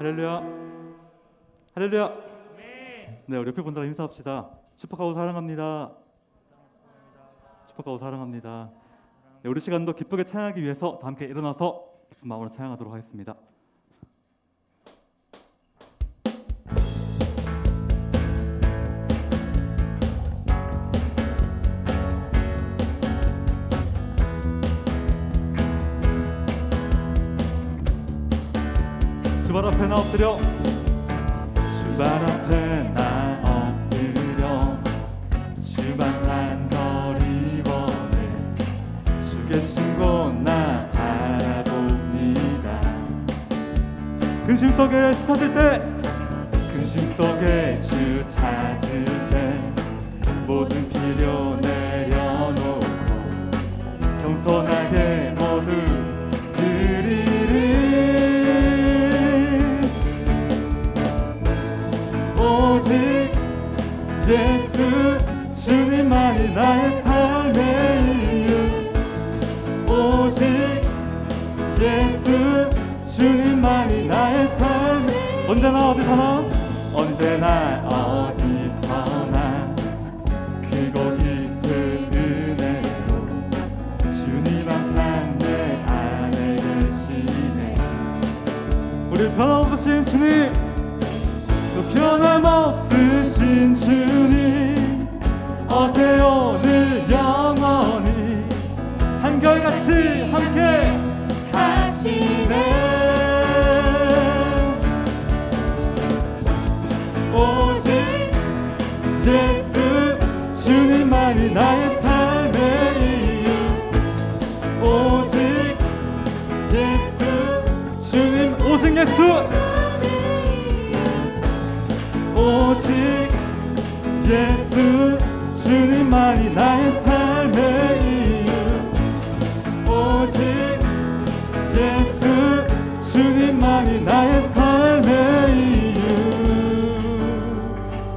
할렐루야. 할렐루야. 네, 우리 옆에 분들과 인사합시다. 슈퍼카우 사랑합니다. 슈퍼카우 사랑합니다. 네, 우리 시간도 기쁘게 찬양하기 위해서 다 함께 일어나서 기쁜 마음으로 찬양하도록 하겠습니다. 주발 앞에 나 엎드려, 주발 앞에 나 엎드려, 주만 간절히 원해, 주 계신 곳 나 바라봅니다. 근심 속에 주 찾을 때, 근심 속에 주 찾을 때, 모든 필요 내려놓고 겸손하게 모두 드리리. 오직 예수 주님만이 나의 삶의 이유. 오직 예수 주님만이 나의 삶. 언제나 어디서나, 언제나 어디서나 크고 깊은 은혜로 주님 항상 내 안에 계시네. 우리 변함없으신 주님, 또 변함없으신 주님, 어제 오늘 영원히 한결같이 함께 하시네. 오직 예수 주님만이 나의 삶의 이유. 오직 예수 주님, 오직 예수, 오직 예수 주님만이 나의 삶의 이유. 오직 예수 주님만이 나의 삶의 이유.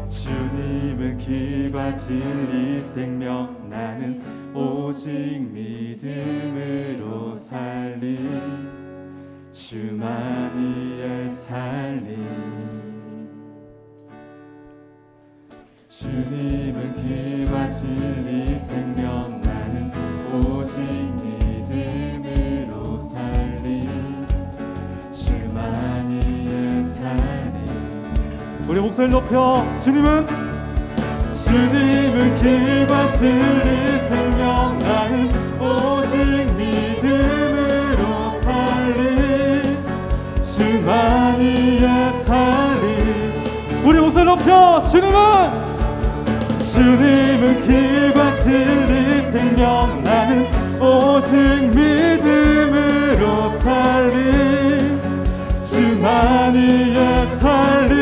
주님은 길과 진리 생명, 나는 오직 믿음으로 살리, 주만이의 살리. 주님은 길과 진리 생명, 나는 오직 믿음으로 살리, 주만이의 살리. 우리 목소리를 높여, 주님은 길과 진리 생명, 나는 오직 믿음으로 살리, 주만이의 살리. 우리 목소리 높여, 주님은 길과 진리 생명, 나는 오직 믿음으로 살리, 주만이의 살리.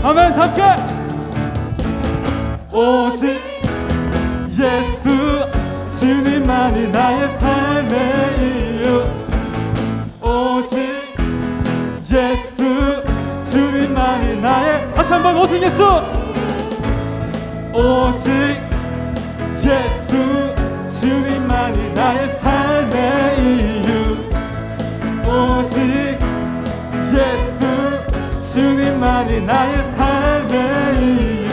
아멘. 함께. 오직 예수 주님만이 나의 삶의 이유. 오직 예수 주님만이 나의, 다시 한번, 오직 예수, 오직 예수 주님만이 나의 삶의 이유. 오직 예수 주님만이 나의 삶의 이유.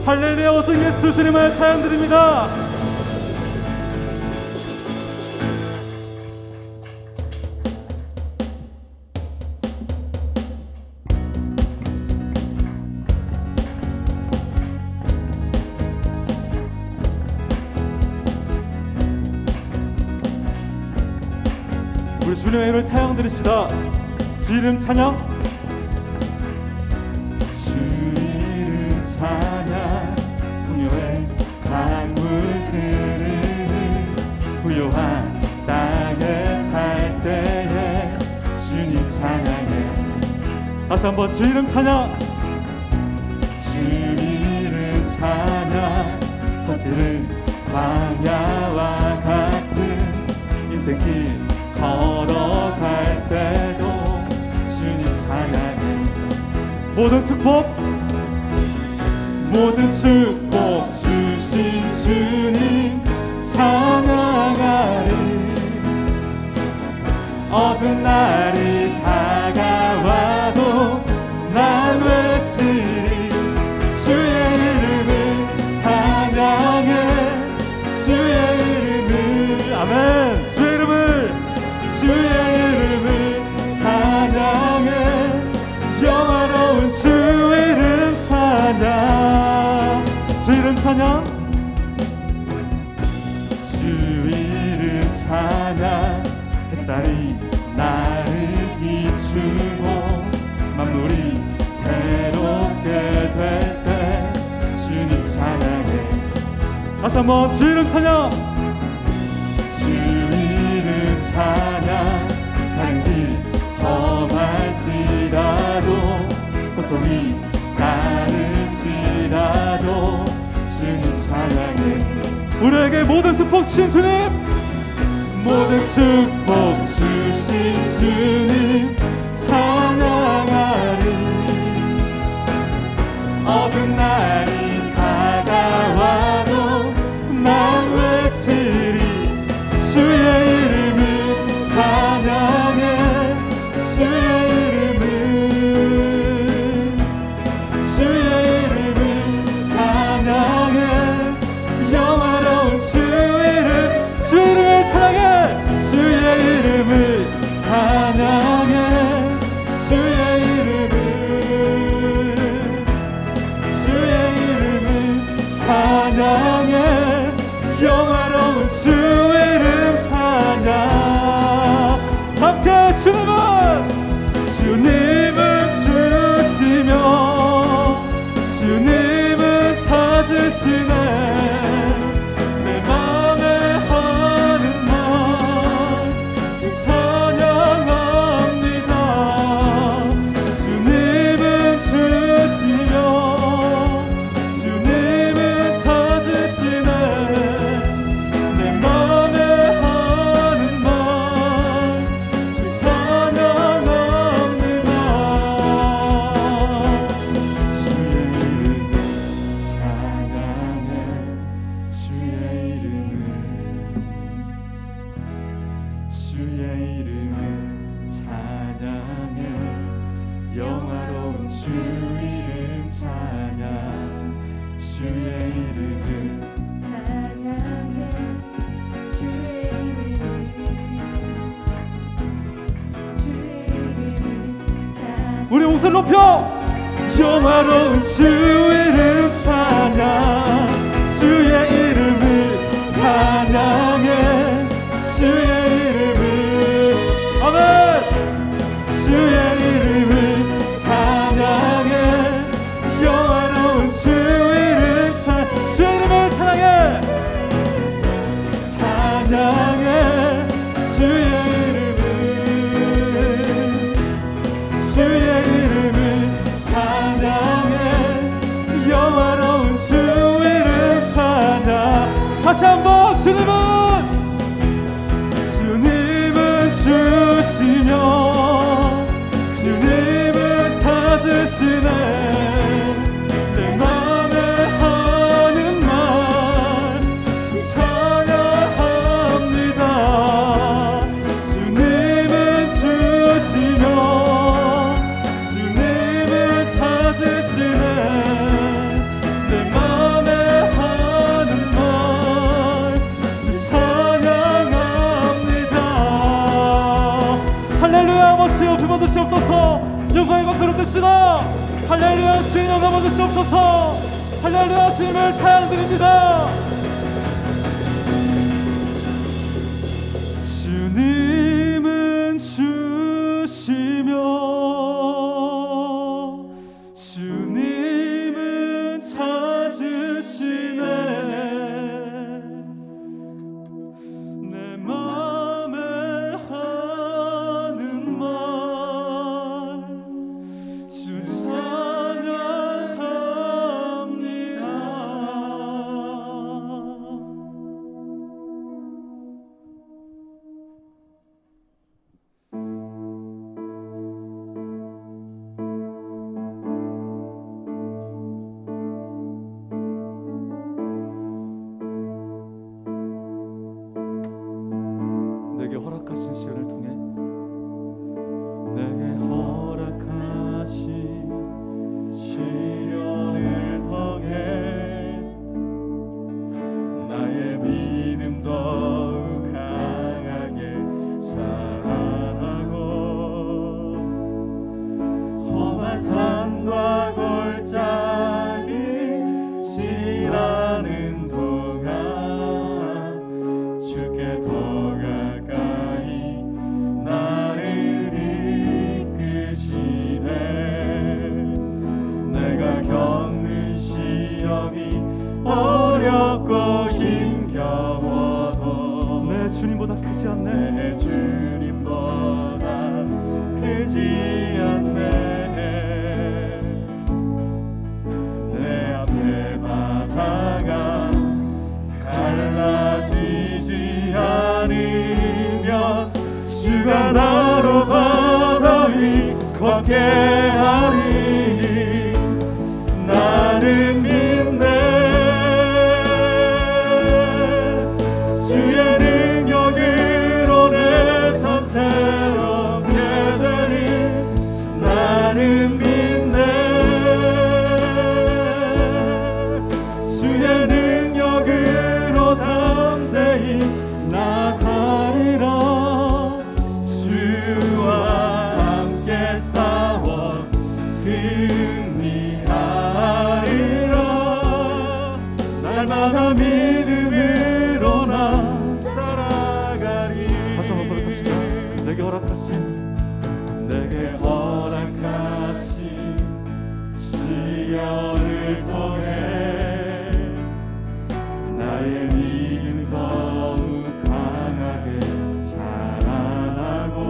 할렐루야. 오직 예수 주님을 찬양드립니다. 우리 주님의 이름을 찬양드립시다. 주 이름 찬양. 주 이름 찬양. 풍요의 강물 흐르는 부요한 땅에 살 때에 주님 찬양해. 다시 한번, 주 이름 찬양. 주 이름 찬양. 거칠은 광야와 같은 인생길 걸어갈 때도 주님 찬양해. 모든 축복 주신 주님 찬양하리. 어두운 날이 다가와도 난 외치리 주의 이름을 찬양해 주의 이름을 아멘 주의 이름을 찬양해 영화로운 주 이름 찬양 주 이름 찬양 주 이름 찬양 햇살이 나를 비추고 만물이 새롭게 될 때 주님 찬양해 다시 한번 주 이름 찬양 주 이름 찬양 가는 길 험할지라도 고통이 따를지라도 주님 찬양해 우리에게 모든 축복 주신 주님 모든 축복 주신 주님 찬양하리 어두운 날이 다가와도 난 외치리 주의 이름을 찬양해 주의 이름을 찬양해 영화로운 주 이름을 찬양해 주의 이름을 찬양해 주의 이름을 찬양해 영화로운 주 이름 찬양 함께 주님은 주시며 주님은 찾으시네 내 맘에 하는 말 주 찬양합니다 주님은 주시며 주님은 찾으시네 내 맘에 하는 말 주 찬양합니다 주의 이름을 찬양해 주의 이름을 찬양해 영화로운 주 이름 찬양 주의 이름을 찬양해 주의 이름을 찬양 우리 목소리 높여 영화로운 주 이름 찬양 주의 이름을 찬양해 주의 이름을 아멘 주의 이름을 찬양해 영화로운 주 이름 주의 이름을 찬양해 찬양해 주의 이름을 찬양해 영화로운 주 이름 찬양 다시 한번 주님은 주시며 주님은 찾으시네 내 맘에 하는 말 주 찬양합니다 주님은 주시며 주님을 찾으시네 내 맘에 하는 말 주 찬양합니다 할렐루야 아버지 옆에 받으시옵소서 영광의 박수로 드시다 할렐루야 주님 영광 받으시옵소서 할렐루야 주님을 찬양드립니다 주님은 주시며 주님은 찾으시네 내 맘에 하는 말 주 찬양합니다 내게 허락하신 시간을 통해 크지 않네. 내 주님보다 크지 않네. 내 앞에 바다가 갈라지지 않으면 주가 나로 바다 위 걷게 하리. 나는 믿네. 주의 능력으로 내 삶 새롭게 되리. 나는 믿네. 주의 능력으로 담대히 나가리라. 주와 함께 싸워 승리하리라. 날마다 믿음으로 나 살아가리. 다시 한번 고백합시다. 내게 허락하신 시련을 통해 나의 믿음 더욱 강하게 자라나고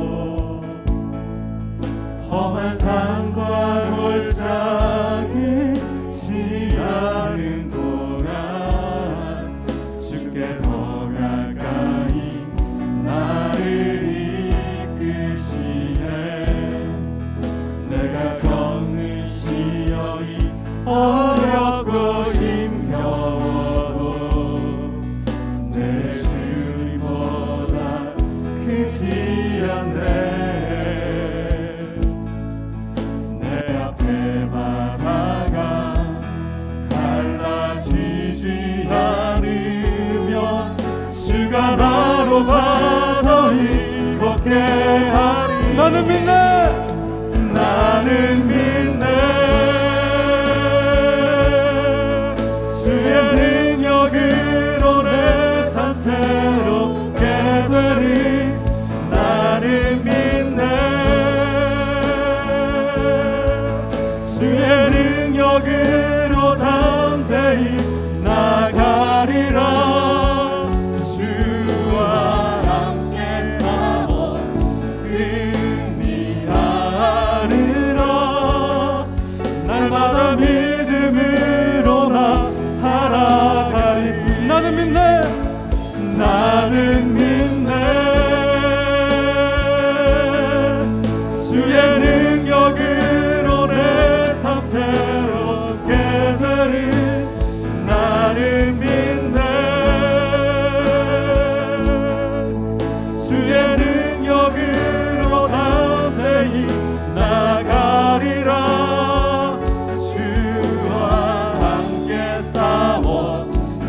험한 산과 골짜기 지나는 동안 주께 더 가까이 나를 이끄시네. 내가 걷는 시험이 어렵고 힘겨워도 내 주님보다 크지 않네. 내 앞에 바다가 갈라지지 않으면 주가 나로 바다 위 걷게 하리. 나는 믿네. 나는 믿네. 주의 능력으로 내 삶 새롭게 되리. 나는 믿네. 주의 능력으로 담대히 나가리라. 주와 함께 싸워 승리하리라. 날마다 믿음으로 나 살아가리. 나는 믿네. 나는 믿네. 주의 능력으로 내 삶 새롭게 되리. 나는 믿네. 주의 능력으로 담대히 나가리라. 주와 함께 싸워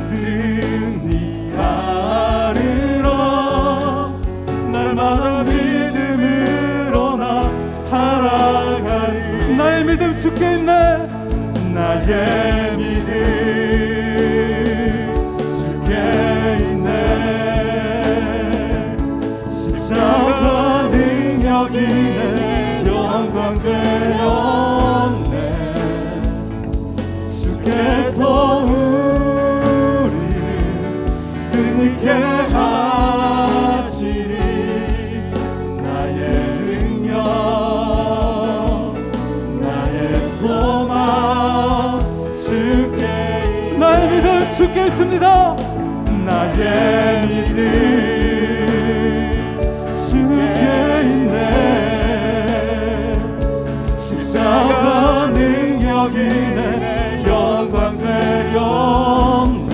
승리하리라. 날마다 믿음으로 나 살아가리. 나의 믿음 주께 있네. 나의 믿음 주께 있네. 십자가 능력이 내 영광 되었네. 주께서 우리를 승리케 하시리. 나의 능력 나의 소망 주께 있네. 나의 믿음 주께 있습니다. 나의 믿음 주께 있네. 십자가 능력이 내 영광 되었네.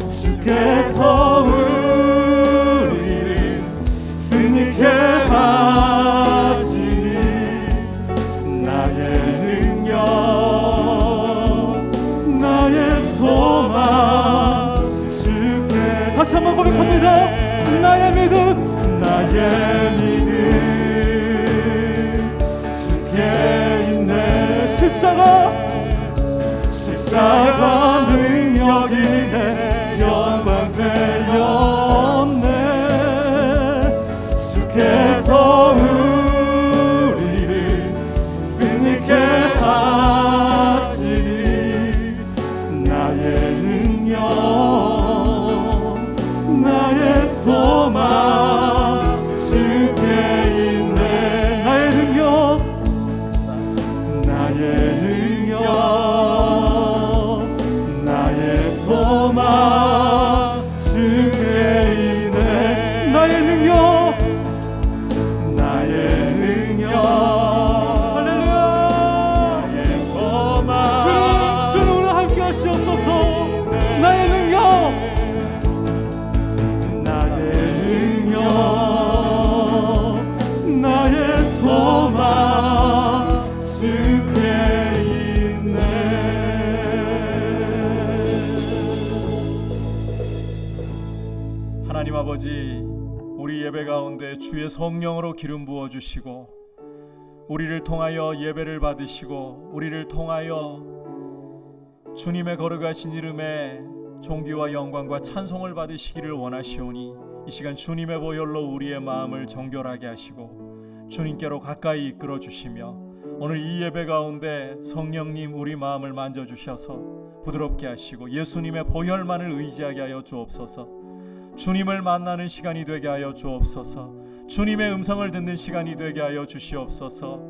주께서 우리를 승리케 하시니 나의 능력 나의 소망 주께. 다시 한번 고백합니다. 나의 믿음 나의 믿음 주께 있네. 십자가 능력이 내 영광 되었네. 주께서 우리를 승리케 하시니 나의 능력 나의 소망 나의 능력, 나의 능력 할렐루야. 나의 소망 주님 오늘 함께 하시옵소서. 나의 능력, 나의 능력 나의 소망 주께 있네. 하나님 아버지, 우리 예배 가운데 주의 성령으로 기름 부어 주시고 우리를 통하여 예배를 받으시고 우리를 통하여 주님의 거룩하신 이름에 존귀와 영광과 찬송을 받으시기를 원하시오니 이 시간 주님의 보혈로 우리의 마음을 정결하게 하시고 주님께로 가까이 이끌어 주시며 오늘 이 예배 가운데 성령님 우리 마음을 만져주셔서 부드럽게 하시고 예수님의 보혈만을 의지하게 하여 주옵소서. 주님을 만나는 시간이 되게 하여 주옵소서. 주님의 음성을 듣는 시간이 되게 하여 주시옵소서.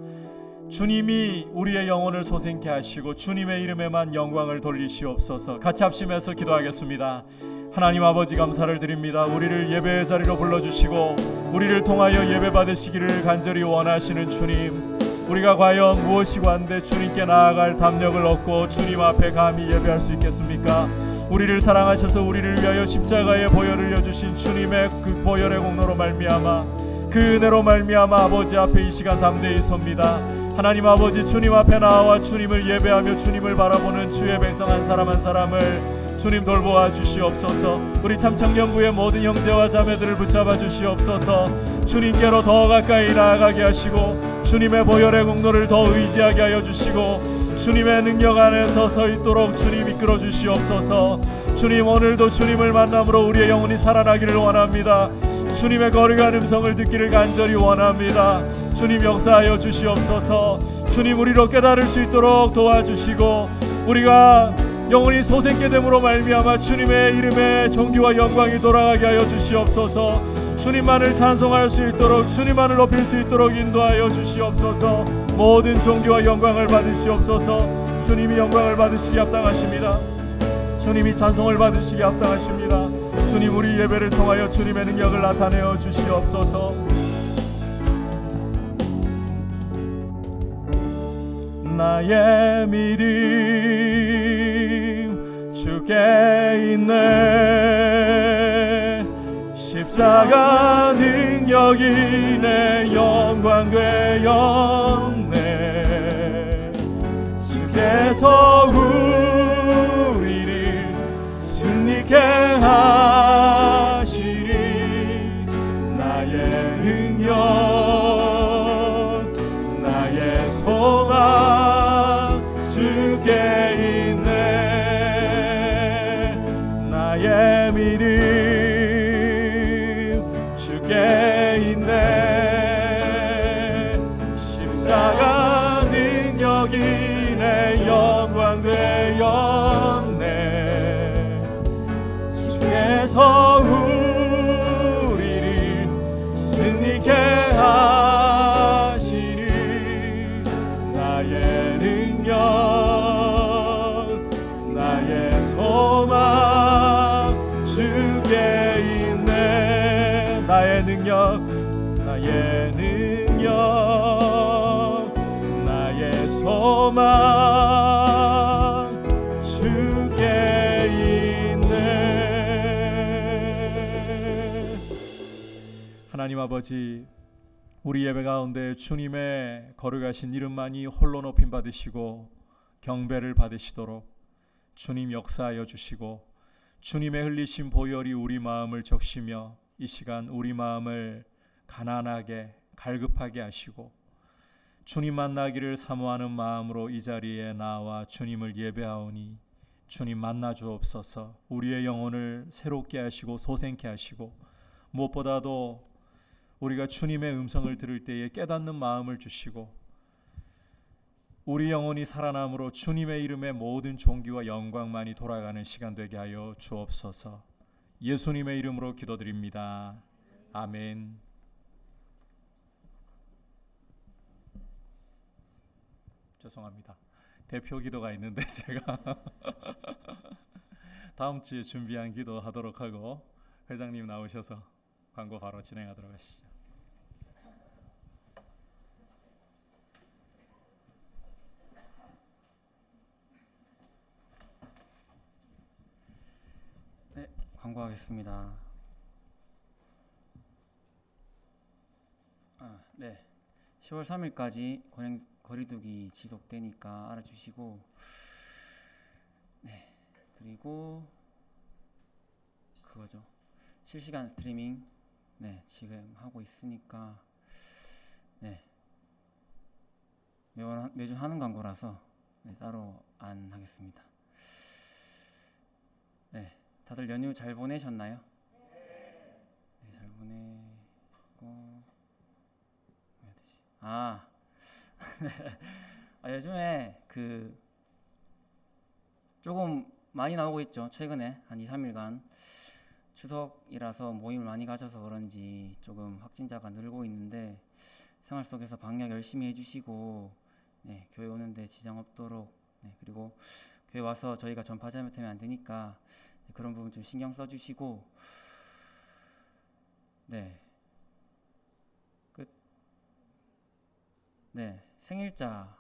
주님이 우리의 영혼을 소생케 하시고 주님의 이름에만 영광을 돌리시옵소서. 같이 합심해서 기도하겠습니다. 하나님 아버지, 감사를 드립니다. 우리를 예배의 자리로 불러주시고 우리를 통하여 예배 받으시기를 간절히 원하시는 주님, 우리가 과연 무엇이고 한데 주님께 나아갈 담력을 얻고 주님 앞에 감히 예배할 수 있겠습니까? 우리를 사랑하셔서 우리를 위하여 십자가의 보혈을 흘려주신 주님의 그 보혈의 공로로 말미암아 그 은혜로 말미암아 아버지 앞에 이 시간 담대히 섭니다. 하나님 아버지, 주님 앞에 나와 주님을 예배하며 주님을 바라보는 주의 백성 한 사람 한 사람을 주님 돌보아 주시옵소서. 우리 참청년부의 모든 형제와 자매들을 붙잡아 주시옵소서. 주님께로 더 가까이 나아가게 하시고 주님의 보혈의 공로를 더 의지하게 하여 주시고 주님의 능력 안에서 서 있도록 주님 이끌어 주시옵소서. 주님, 오늘도 주님을 만남으로 우리의 영혼이 살아나기를 원합니다. 주님의 거룩한 음성을 듣기를 간절히 원합니다. 주님 역사하여 주시옵소서. 주님, 우리로 깨달을 수 있도록 도와주시고 우리가 영혼이 소생케 됨으로 말미암아 주님의 이름에 존귀와 영광이 돌아가게 하여 주시옵소서. 주님만을 찬송할 수 있도록 주님만을 높일 수 있도록 인도하여 주시옵소서. 모든 존귀와 영광을 받으시옵소서. 주님이 영광을 받으시기 합당하십니다. 주님이 찬송을 받으시기 합당하십니다. 주님, 우리 예배를 통하여 주님의 능력을 나타내어 주시옵소서. 나의 믿음 주께 있네. 십자가 능력이 내 영광 되었네. 주께서 우리를 승리케 하시리. 나의 능력 나의 소망 주께 있네. 나의 믿음 주께 있네. 십자가 능력이 내 영광 되었네. 주께서 우리를 승리케 하시리. 나의 능력 나의 소망 주께 있네. 나의 능력 나의 능력 나의 소망 주께 있네. 하나님 아버지, 우리 예배 가운데 주님의 거룩하신 이름만이 홀로 높임 받으시고 경배를 받으시도록 주님 역사하여 주시고 주님의 흘리신 보혈이 우리 마음을 적시며 이 시간 우리 마음을 가난하게 갈급하게 하시고 주님 만나기를 사모하는 마음으로 이 자리에 나와 주님을 예배하오니 주님 만나 주옵소서. 우리의 영혼을 새롭게 하시고 소생케 하시고 무엇보다도 우리가 주님의 음성을 들을 때에 깨닫는 마음을 주시고 우리 영혼이 살아남으로 주님의 이름에 모든 존귀와 영광만이 돌아가는 시간 되게 하여 주옵소서. 예수님의 이름으로 기도드립니다. 아멘. 죄송합니다. 대표 기도가 있는데 제가 다음 주에 준비한 기도 하도록 하고 회장님 나오셔서 광고 바로 진행하도록 하시죠. 네, 광고하겠습니다. 네. 10월 3일까지 거리두기 지속되니까 알아주시고, 네. 그리고 그거죠. 실시간 스트리밍, 네, 지금 하고 있으니까, 네. 매주 하는 광고라서 네, 따로 안 하겠습니다. 네. 다들 연휴 잘 보내셨나요? 네, 잘 보내고 뭐 해야 되지? 요즘에 그 조금 많이 나오고 있죠. 최근에 한 2, 3일간 추석이라서 모임을 많이 가져서 그런지 조금 확진자가 늘고 있는데 생활 속에서 방역 열심히 해주시고 네, 교회 오는데 지장 없도록 네, 그리고 교회 와서 저희가 전파 잘못하면 안 되니까 그런 부분 좀 신경 써주시고 네 끝. 네 생일자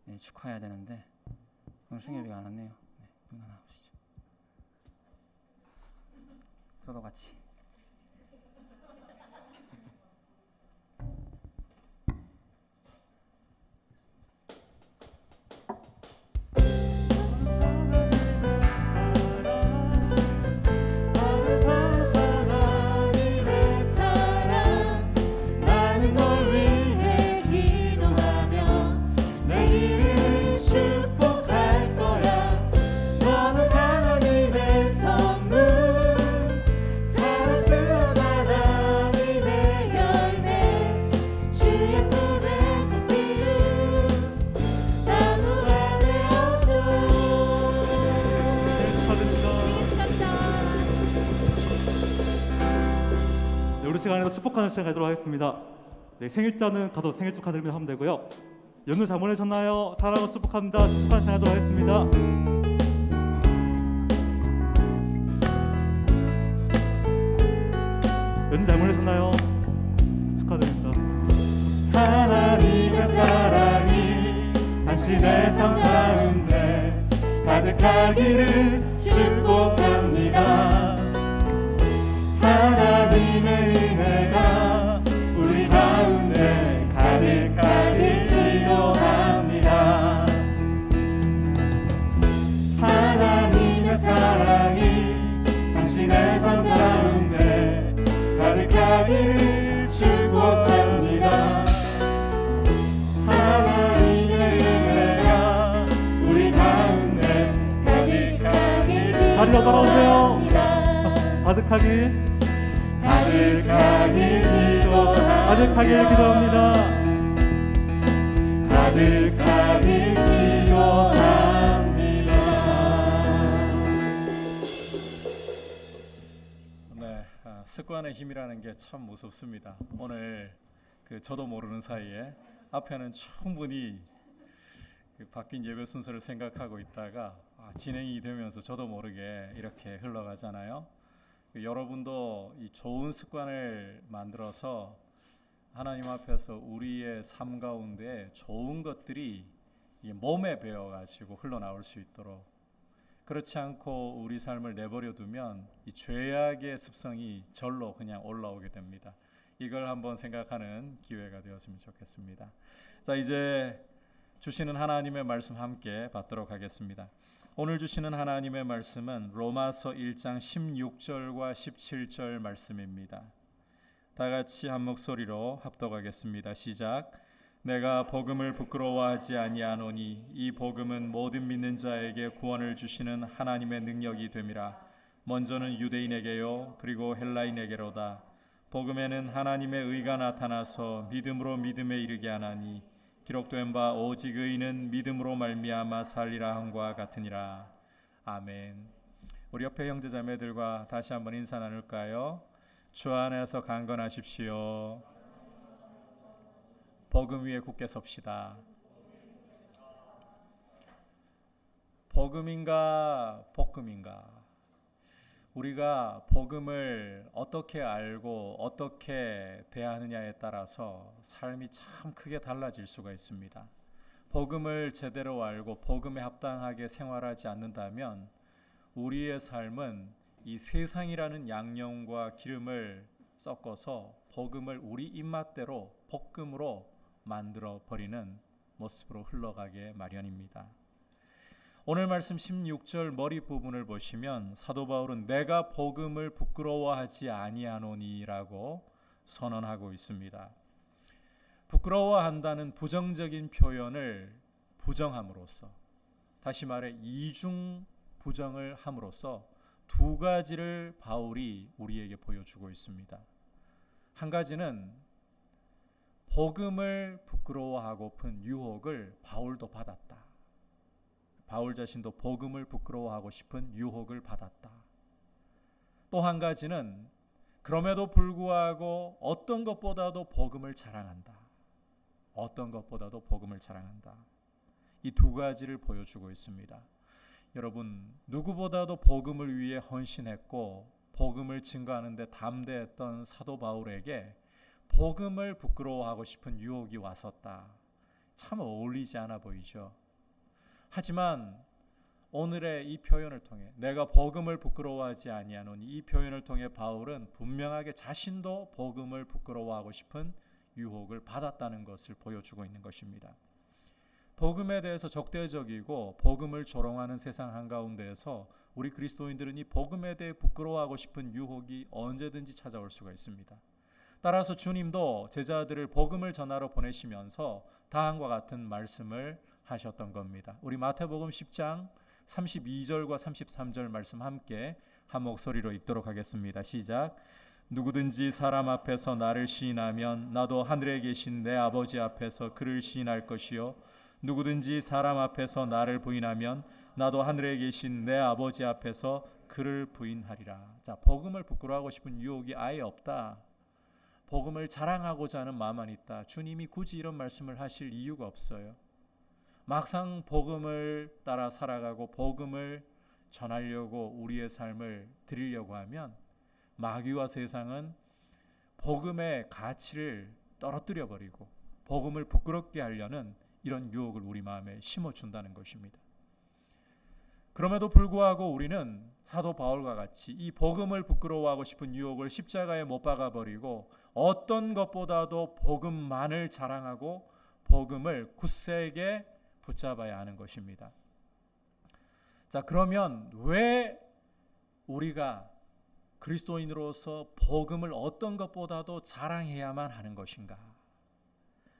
네, 축하해야 되는데 오늘 생일비가 안 왔네요. 네, 눈 하나 보시죠. 저도 같이. 우리 시간에도 축복하는 시간 가도록 하겠습니다. 네, 생일자는 가서 생일 축하드립니다 하면 되고요. 연휴 잘 보내셨나요? 사랑하고 축복합니다. 축복하는 시간 가도록 하겠습니다. 연휴 잘 보내셨나요? 축하드립니다. 하나님의 사랑이 당신의 삶 가운데 가득하기를 축복합니다. 하나님의 은혜가 우리 가운데 가득하길 기도합니다. 하나님의 사랑이 당신의 삶 가운데 가득하기를 축복합니다. 하나님의 은혜가 우리 가운데 가득하길 자리로 돌아오세요. 가득하길 기도합니다. 가득하길 기도합니다. 네, 습관의 힘이라는 게 참 무섭습니다. 오늘 저도 모르는 사이에 앞에는 충분히 바뀐 예배 순서를 생각하고 있다가 진행이 되면서 저도 모르게 이렇게 흘러가잖아요. 여러분도 이 좋은 습관을 만들어서 하나님 앞에서 우리의 삶 가운데 좋은 것들이 몸에 배어가지고 흘러나올 수 있도록, 그렇지 않고 우리 삶을 내버려 두면 이 죄악의 습성이 절로 그냥 올라오게 됩니다. 이걸 한번 생각하는 기회가 되었으면 좋겠습니다. 자, 이제 주시는 하나님의 말씀 함께 받도록 하겠습니다. 오늘 주시는 하나님의 말씀은 로마서 1장 16절과 17절 말씀입니다. 다 같이 한 목소리로 합독하겠습니다. 시작. 내가 복음을 부끄러워하지 아니하노니 이 복음은 모든 믿는 자에게 구원을 주시는 하나님의 능력이 됨이라. 먼저는 유대인에게요 그리고 헬라인에게로다. 복음에는 하나님의 의가 나타나서 믿음으로 믿음에 이르게 하나니 기록된 바 오직 의인은 믿음으로 말미암아 살리라 함과 같으니라. 아멘. 우리 옆에 형제 자매들과 다시 한번 인사 나눌까요? 주 안에서 강건하십시오. 복음 위에 굳게 섭시다. 복음인가 볶음인가? 우리가 복음을 어떻게 알고 어떻게 대하느냐에 따라서 삶이 참 크게 달라질 수가 있습니다. 복음을 제대로 알고 복음에 합당하게 생활하지 않는다면 우리의 삶은 이 세상이라는 양념과 기름을 섞어서 복음을 우리 입맛대로 볶음으로 만들어 버리는 모습으로 흘러가게 마련입니다. 오늘 말씀 16절 머리 부분을 보시면 사도 바울은 내가 복음을 부끄러워하지 아니하노니라고 선언하고 있습니다. 부끄러워한다는 부정적인 표현을 부정함으로써, 다시 말해 이중 부정을 함으로써 두 가지를 바울이 우리에게 보여주고 있습니다. 한 가지는 복음을 부끄러워하고픈 유혹을 바울도 받았다. 바울 자신도 복음을 부끄러워하고 싶은 유혹을 받았다. 또 한 가지는 그럼에도 불구하고 어떤 것보다도 복음을 자랑한다. 어떤 것보다도 복음을 자랑한다. 이 두 가지를 보여주고 있습니다. 여러분, 누구보다도 복음을 위해 헌신했고 복음을 증거하는 데 담대했던 사도 바울에게 복음을 부끄러워하고 싶은 유혹이 왔었다. 참 어울리지 않아 보이죠. 하지만 오늘의 이 표현을 통해 내가 복음을 부끄러워하지 아니하노니 이 표현을 통해 바울은 분명하게 자신도 복음을 부끄러워하고 싶은 유혹을 받았다는 것을 보여주고 있는 것입니다. 복음에 대해서 적대적이고 복음을 조롱하는 세상 한가운데에서 우리 그리스도인들은 이 복음에 대해 부끄러워하고 싶은 유혹이 언제든지 찾아올 수가 있습니다. 따라서 주님도 제자들을 복음을 전하러 보내시면서 다음과 같은 말씀을 하셨던 겁니다. 우리 마태복음 10장 32절과 33절 말씀 함께 한 목소리로 읽도록 하겠습니다. 시작. 누구든지 사람 앞에서 나를 시인하면 나도 하늘에 계신 내 아버지 앞에서 그를 시인할 것이요 누구든지 사람 앞에서 나를 부인하면 나도 하늘에 계신 내 아버지 앞에서 그를 부인하리라. 자, 복음을 부끄러워하고 싶은 유혹이 아예 없다. 복음을 자랑하고자 하는 마음만 있다. 주님이 굳이 이런 말씀을 하실 이유가 없어요. 막상 복음을 따라 살아가고 복음을 전하려고 우리의 삶을 드리려고 하면 마귀와 세상은 복음의 가치를 떨어뜨려 버리고 복음을 부끄럽게 하려는 이런 유혹을 우리 마음에 심어준다는 것입니다. 그럼에도 불구하고 우리는 사도 바울과 같이 이 복음을 부끄러워하고 싶은 유혹을 십자가에 못 박아버리고 어떤 것보다도 복음만을 자랑하고 복음을 굳세게 붙잡아야 하는 것입니다. 자, 그러면 왜 우리가 그리스도인으로서 복음을 어떤 것보다도 자랑해야만 하는 것인가?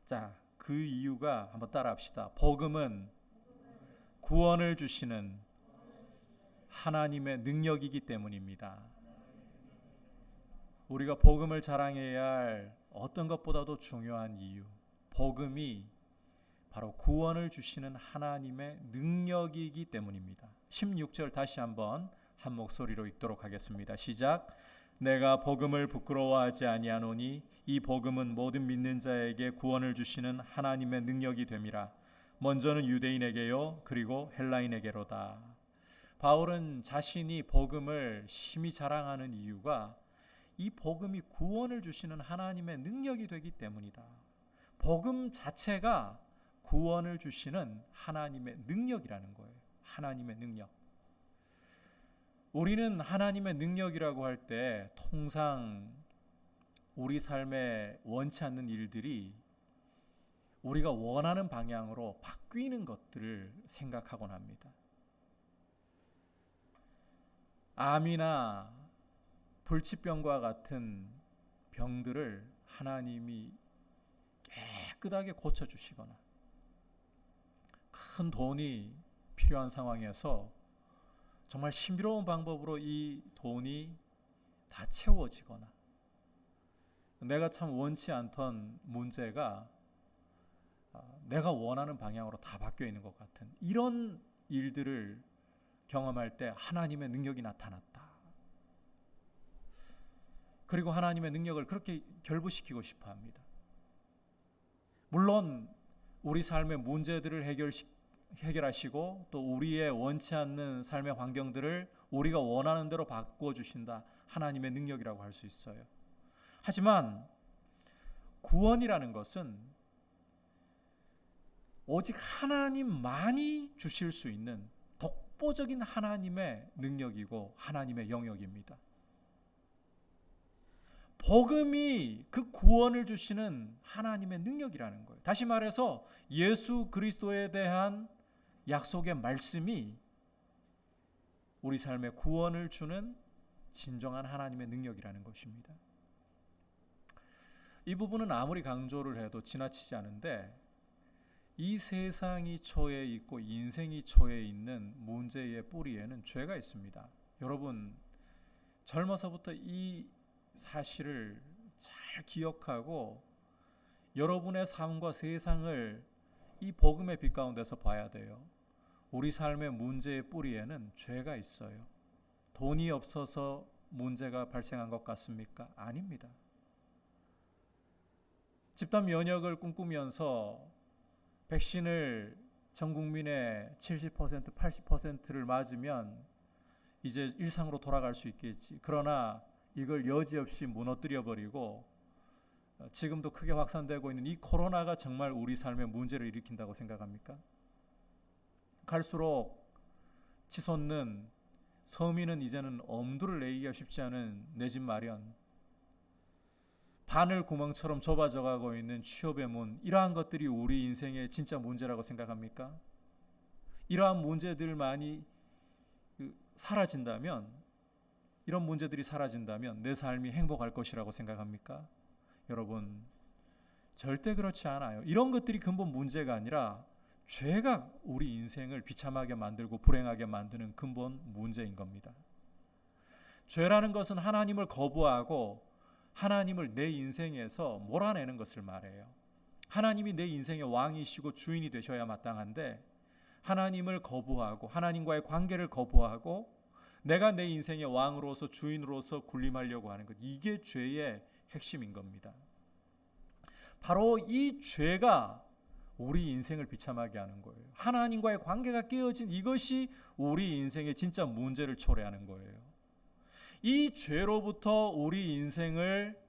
자, 그 이유가 한번 따라합시다. 복음은 구원을 주시는 하나님의 능력이기 때문입니다. 우리가 복음을 자랑해야 할 어떤 것보다도 중요한 이유, 복음이 바로 구원을 주시는 하나님의 능력이기 때문입니다. 16절 다시 한번 한 목소리로 읽도록 하겠습니다. 시작. 내가 복음을 부끄러워하지 아니하노니 이 복음은 모든 믿는 자에게 구원을 주시는 하나님의 능력이 됨이라. 먼저는 유대인에게요 그리고 헬라인에게로다. 바울은 자신이 복음을 심히 자랑하는 이유가 이 복음이 구원을 주시는 하나님의 능력이 되기 때문이다. 복음 자체가 구원을 주시는 하나님의 능력이라는 거예요. 하나님의 능력. 우리는 하나님의 능력이라고 할 때 통상 우리 삶에 원치 않는 일들이 우리가 원하는 방향으로 바뀌는 것들을 생각하곤 합니다. 암이나 불치병과 같은 병들을 하나님이 깨끗하게 고쳐주시거나 큰 돈이 필요한 상황에서 정말 신비로운 방법으로 이 돈이 다 채워지거나 내가 참 원치 않던 문제가 내가 원하는 방향으로 다 바뀌어 있는 것 같은 이런 일들을 경험할 때 하나님의 능력이 나타났다. 그리고 하나님의 능력을 그렇게 결부시키고 싶어 합니다. 물론 우리 삶의 문제들을 해결하시고 또 우리의 원치 않는 삶의 환경들을 우리가 원하는 대로 바꿔주신다. 하나님의 능력이라고 할 수 있어요. 하지만 구원이라는 것은 오직 하나님만이 주실 수 있는 독보적인 하나님의 능력이고 하나님의 영역입니다. 복음이 그 구원을 주시는 하나님의 능력이라는 거예요. 다시 말해서 예수 그리스도에 대한 약속의 말씀이 우리 삶의 구원을 주는 진정한 하나님의 능력이라는 것입니다. 이 부분은 아무리 강조를 해도 지나치지 않은데 이 세상이 처해 있고 인생이 처해 있는 문제의 뿌리에는 죄가 있습니다. 여러분 젊어서부터 이 사실을 잘 기억하고 여러분의 삶과 세상을 이 복음의 빛 가운데서 봐야 돼요. 우리 삶의 문제의 뿌리에는 죄가 있어요. 돈이 없어서 문제가 발생한 것 같습니까? 아닙니다. 집단 면역을 꿈꾸면서 백신을 전 국민의 70%, 80%를 맞으면 이제 일상으로 돌아갈 수 있겠지. 그러나 이걸 여지없이 무너뜨려 버리고 지금도 크게 확산되고 있는 이 코로나가 정말 우리 삶에 문제를 일으킨다고 생각합니까? 갈수록 치솟는 서민은 이제는 엄두를 내기가 쉽지 않은 내 집 마련, 바늘 구멍처럼 좁아져 가고 있는 취업의 문, 이러한 것들이 우리 인생의 진짜 문제라고 생각합니까? 이러한 문제들만이 사라진다면, 이런 문제들이 사라진다면 내 삶이 행복할 것이라고 생각합니까? 여러분 절대 그렇지 않아요. 이런 것들이 근본 문제가 아니라 죄가 우리 인생을 비참하게 만들고 불행하게 만드는 근본 문제인 겁니다. 죄라는 것은 하나님을 거부하고 하나님을 내 인생에서 몰아내는 것을 말해요. 하나님이 내 인생의 왕이시고 주인이 되셔야 마땅한데 하나님을 거부하고 하나님과의 관계를 거부하고 내가 내 인생의 왕으로서 주인으로서 군림하려고 하는 것, 이게 죄의 핵심인 겁니다. 바로 이 죄가 우리 인생을 비참하게 하는 거예요. 하나님과의 관계가 깨어진 이것이 우리 인생의 진짜 문제를 초래하는 거예요. 이 죄로부터 우리 인생을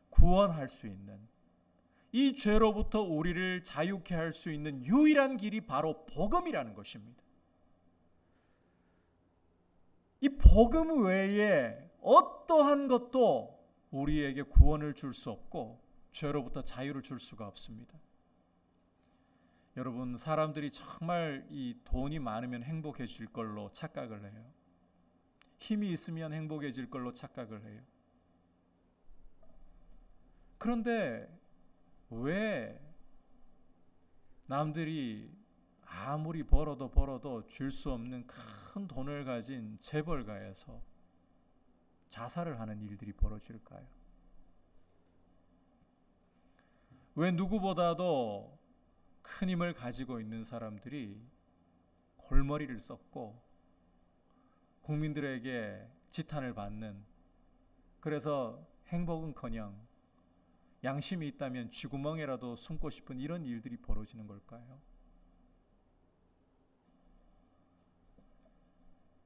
구원할 수 있는, 이 죄로부터 우리를 자유케 할 수 있는 유일한 길이 바로 복음이라는 것입니다. 이 복음 외에 어떠한 것도 우리에게 구원을 줄 수 없고 죄로부터 자유를 줄 수가 없습니다. 여러분, 사람들이 정말 이 돈이 많으면 행복해질 걸로 착각을 해요. 힘이 있으면 행복해질 걸로 착각을 해요. 그런데 왜 남들이 아무리 벌어도 줄 수 없는 큰 돈을 가진 재벌가에서 자살을 하는 일들이 벌어질까요? 왜 누구보다도 큰 힘을 가지고 있는 사람들이 골머리를 썩고 국민들에게 지탄을 받는, 그래서 행복은커녕 양심이 있다면 쥐구멍에라도 숨고 싶은 이런 일들이 벌어지는 걸까요?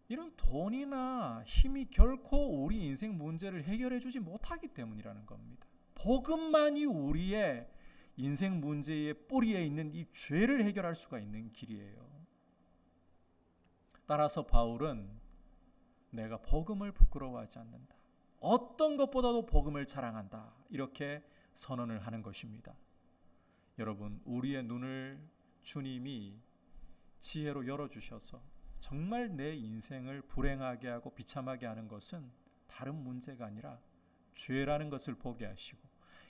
이런 돈이나 힘이 결코 우리 인생 문제를 해결해 주지 못하기 때문이라는 겁니다. 복음만이 우리의 인생 문제의 뿌리에 있는 이 죄를 해결할 수가 있는 길이에요. 따라서 바울은 내가 복음을 부끄러워하지 않는다, 어떤 것보다도 복음을 자랑한다, 이렇게 선언을 하는 것입니다. 여러분, 우리의 눈을 주님이 지혜로 열어주셔서 정말 내 인생을 불행하게 하고 비참하게 하는 것은 다른 문제가 아니라 죄라는 것을 보게 하시고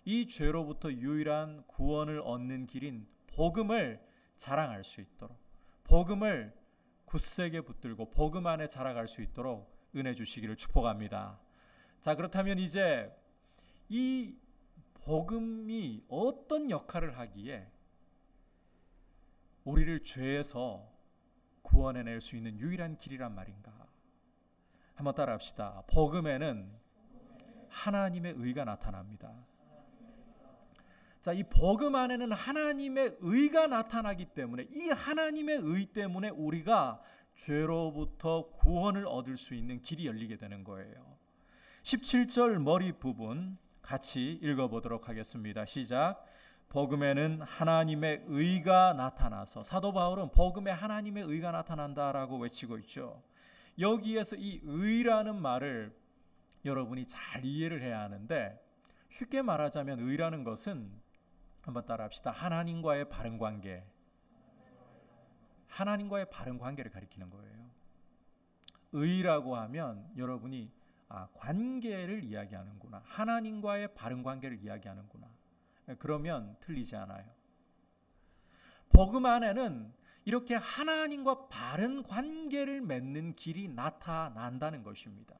이 죄로부터 유일한 구원을 얻는 길인 복음을 자랑할 수 있도록, 복음을 굳세게 붙들고 복음 안에 자라갈 수 있도록 은혜 주시기를 축복합니다. 자, 그렇다면 이제 이 복음이 어떤 역할을 하기에 우리를 죄에서 구원해낼 수 있는 유일한 길이란 말인가? 한번 따라합시다. 복음에는 하나님의 의가 나타납니다. 자, 이 복음 안에는 하나님의 의가 나타나기 때문에 이 하나님의 의 때문에 우리가 죄로부터 구원을 얻을 수 있는 길이 열리게 되는 거예요. 17절 머리 부분 같이 읽어보도록 하겠습니다. 시작. 복음에는 하나님의 의가 나타나서, 사도 바울은 복음에 하나님의 의가 나타난다라고 외치고 있죠. 여기에서 이 의라는 말을 여러분이 잘 이해를 해야 하는데, 쉽게 말하자면 의라는 것은, 한번 따라합시다. 하나님과의 바른 관계, 하나님과의 바른 관계를 가리키는 거예요. 의라고 하면 여러분이 관계를 이야기하는구나, 하나님과의 바른 관계를 이야기하는구나, 그러면 틀리지 않아요. 복음 안에는 이렇게 하나님과 바른 관계를 맺는 길이 나타난다는 것입니다.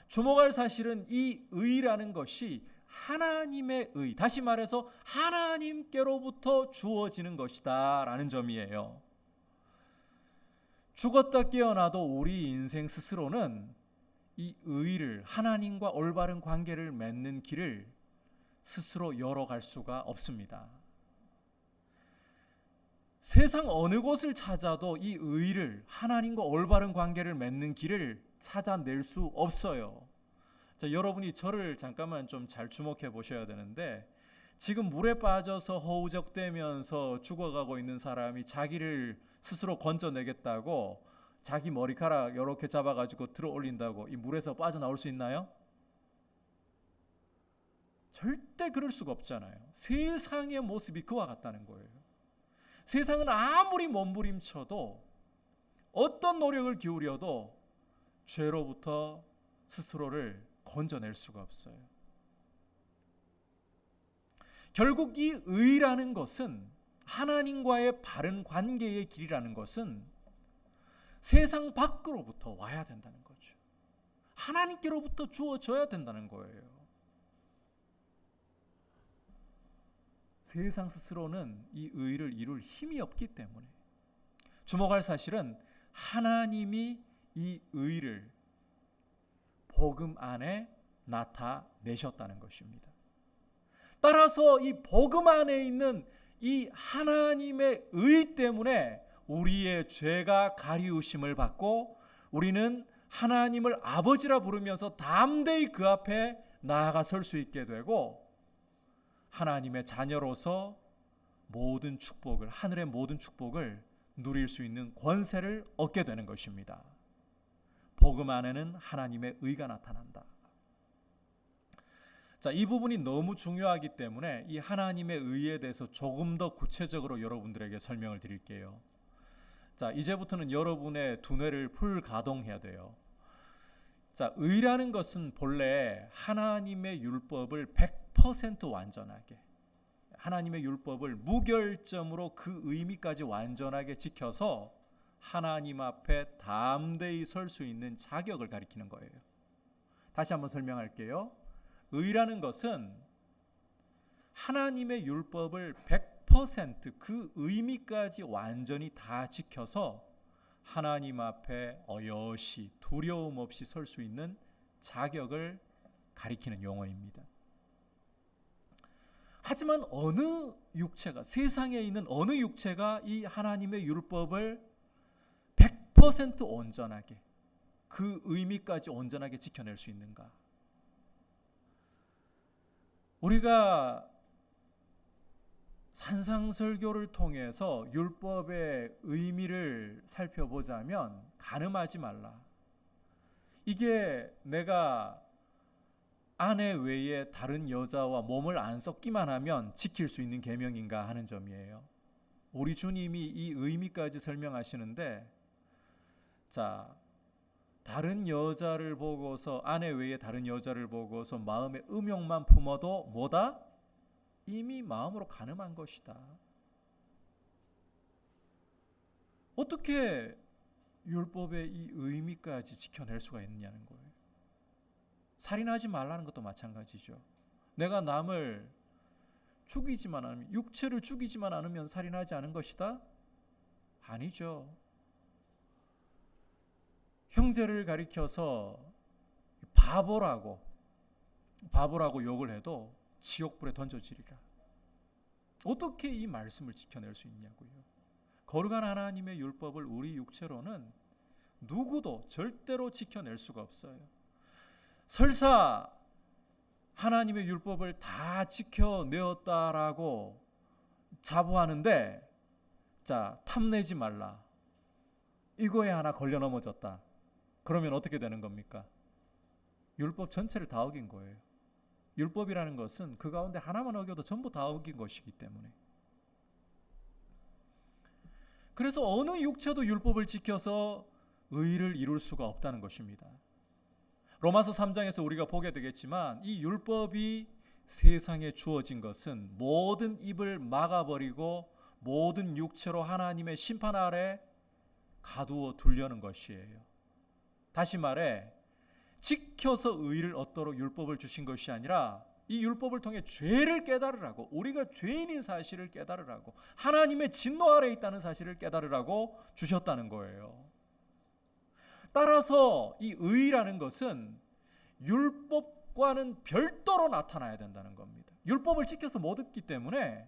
주목할 사실은 이 의라는 것이 하나님의 의, 다시 말해서 하나님께로부터 주어지는 것이다 라는 점이에요. 죽었다 깨어나도 우리 인생 스스로는 이 의를, 하나님과 올바른 관계를 맺는 길을 스스로 열어갈 수가 없습니다. 세상 어느 곳을 찾아도 이 의를, 하나님과 올바른 관계를 맺는 길을 찾아낼 수 없어요. 자, 여러분이 저를 잠깐만 좀 잘 주목해 보셔야 되는데, 지금 물에 빠져서 허우적대면서 죽어가고 있는 사람이 자기를 스스로 건져내겠다고 자기 머리카락 이렇게 잡아가지고 들어 올린다고 이 물에서 빠져나올 수 있나요? 절대 그럴 수가 없잖아요. 세상의 모습이 그와 같다는 거예요. 세상은 아무리 몸부림쳐도, 어떤 노력을 기울여도 죄로부터 스스로를 건져낼 수가 없어요. 결국 이 의라는 것은, 하나님과의 바른 관계의 길이라는 것은 세상 밖으로부터 와야 된다는 거죠. 하나님께로부터 주어져야 된다는 거예요. 세상 스스로는 이 의를 이룰 힘이 없기 때문에, 주목할 사실은 하나님이 이 의를 복음 안에 나타내셨다는 것입니다. 따라서 이 복음 안에 있는 이 하나님의 의 때문에 우리의 죄가 가리우심을 받고, 우리는 하나님을 아버지라 부르면서 담대히 그 앞에 나아가 설 수 있게 되고, 하나님의 자녀로서 모든 축복을, 하늘의 모든 축복을 누릴 수 있는 권세를 얻게 되는 것입니다. 복음 안에는 하나님의 의가 나타난다. 자, 이 부분이 너무 중요하기 때문에 이 하나님의 의에 대해서 조금 더 구체적으로 여러분들에게 설명을 드릴게요. 자, 이제부터는 여러분의 두뇌를 풀 가동해야 돼요. 자, 의라는 것은 본래 하나님의 율법을 100% 완전하게, 하나님의 율법을 무결점으로 그 의미까지 완전하게 지켜서 하나님 앞에 담대히 설 수 있는 자격을 가리키는 거예요. 다시 한번 설명할게요. 의라는 것은 하나님의 율법을 100% 그 의미까지 완전히 다 지켜서 하나님 앞에 어여시 두려움 없이 설 수 있는 자격을 가리키는 용어입니다. 하지만 어느 육체가, 세상에 있는 어느 육체가 이 하나님의 율법을 100% 온전하게, 그 의미까지 온전하게 지켜낼 수 있는가? 우리가 산상설교를 통해서 율법의 의미를 살펴보자면, 간음하지 말라, 이게 내가 아내 외에 다른 여자와 몸을 안 섞기만 하면 지킬 수 있는 계명인가 하는 점이에요. 우리 주님이 이 의미까지 설명하시는데, 자, 다른 여자를 보고서, 아내 외에 다른 여자를 보고서 마음의 음욕만 품어도 뭐다? 이미 마음으로 간음한 것이다. 어떻게 율법의 이 의미까지 지켜낼 수가 있느냐는 거예요. 살인하지 말라는 것도 마찬가지죠. 내가 남을 죽이지만 않으면, 육체를 죽이지만 않으면 살인하지 않은 것이다? 아니죠. 형제를 가리켜서 바보라고 욕을 해도 지옥불에 던져지리라. 어떻게 이 말씀을 지켜낼 수 있냐고요. 거룩한 하나님의 율법을 우리 육체로는 누구도 절대로 지켜낼 수가 없어요. 설사 하나님의 율법을 다 지켜내었다라고 자부하는데, 자, 탐내지 말라, 이거에 하나 걸려 넘어졌다, 그러면 어떻게 되는 겁니까? 율법 전체를 다 어긴 거예요. 율법이라는 것은 그 가운데 하나만 어겨도 전부 다 어긴 것이기 때문에. 그래서 어느 육체도 율법을 지켜서 의를 이룰 수가 없다는 것입니다. 로마서 3장에서 우리가 보게 되겠지만, 이 율법이 세상에 주어진 것은 모든 입을 막아버리고 모든 육체로 하나님의 심판 아래 가두어 두려는 것이에요. 다시 말해, 지켜서 의를 얻도록 율법을 주신 것이 아니라 이 율법을 통해 죄를 깨달으라고, 우리가 죄인인 사실을 깨달으라고, 하나님의 진노 아래 있다는 사실을 깨달으라고 주셨다는 거예요. 따라서 이 의라는 것은 율법과는 별도로 나타나야 된다는 겁니다. 율법을 지켜서 못 얻기 때문에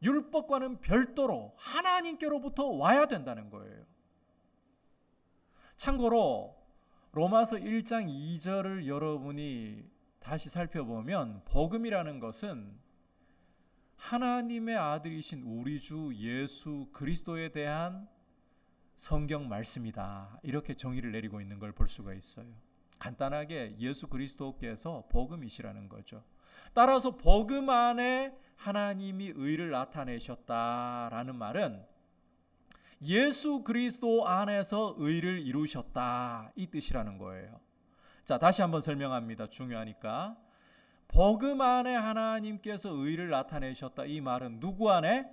율법과는 별도로 하나님께로부터 와야 된다는 거예요. 참고로 로마서 1장 2절을 여러분이 다시 살펴보면, 복음이라는 것은 하나님의 아들이신 우리 주 예수 그리스도에 대한 성경 말씀이다, 이렇게 정의를 내리고 있는 걸 볼 수가 있어요. 간단하게 예수 그리스도께서 복음이시라는 거죠. 따라서 복음 안에 하나님이 의를 나타내셨다라는 말은 예수 그리스도 안에서 의를 이루셨다, 이 뜻이라는 거예요. 자, 다시 한번 설명합니다. 중요하니까. 복음 안에 하나님께서 의를 나타내셨다, 이 말은 누구 안에?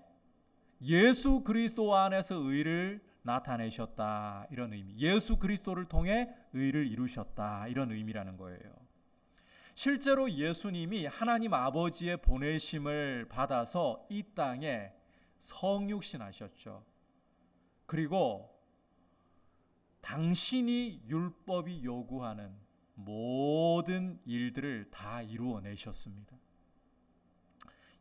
예수 그리스도 안에서 의를 나타내셨다, 이런 의미. 예수 그리스도를 통해 의를 이루셨다, 이런 의미라는 거예요. 실제로 예수님이 하나님 아버지의 보내심을 받아서 이 땅에 성육신하셨죠. 그리고 당신이 율법이 요구하는 모든 일들을 다 이루어내셨습니다.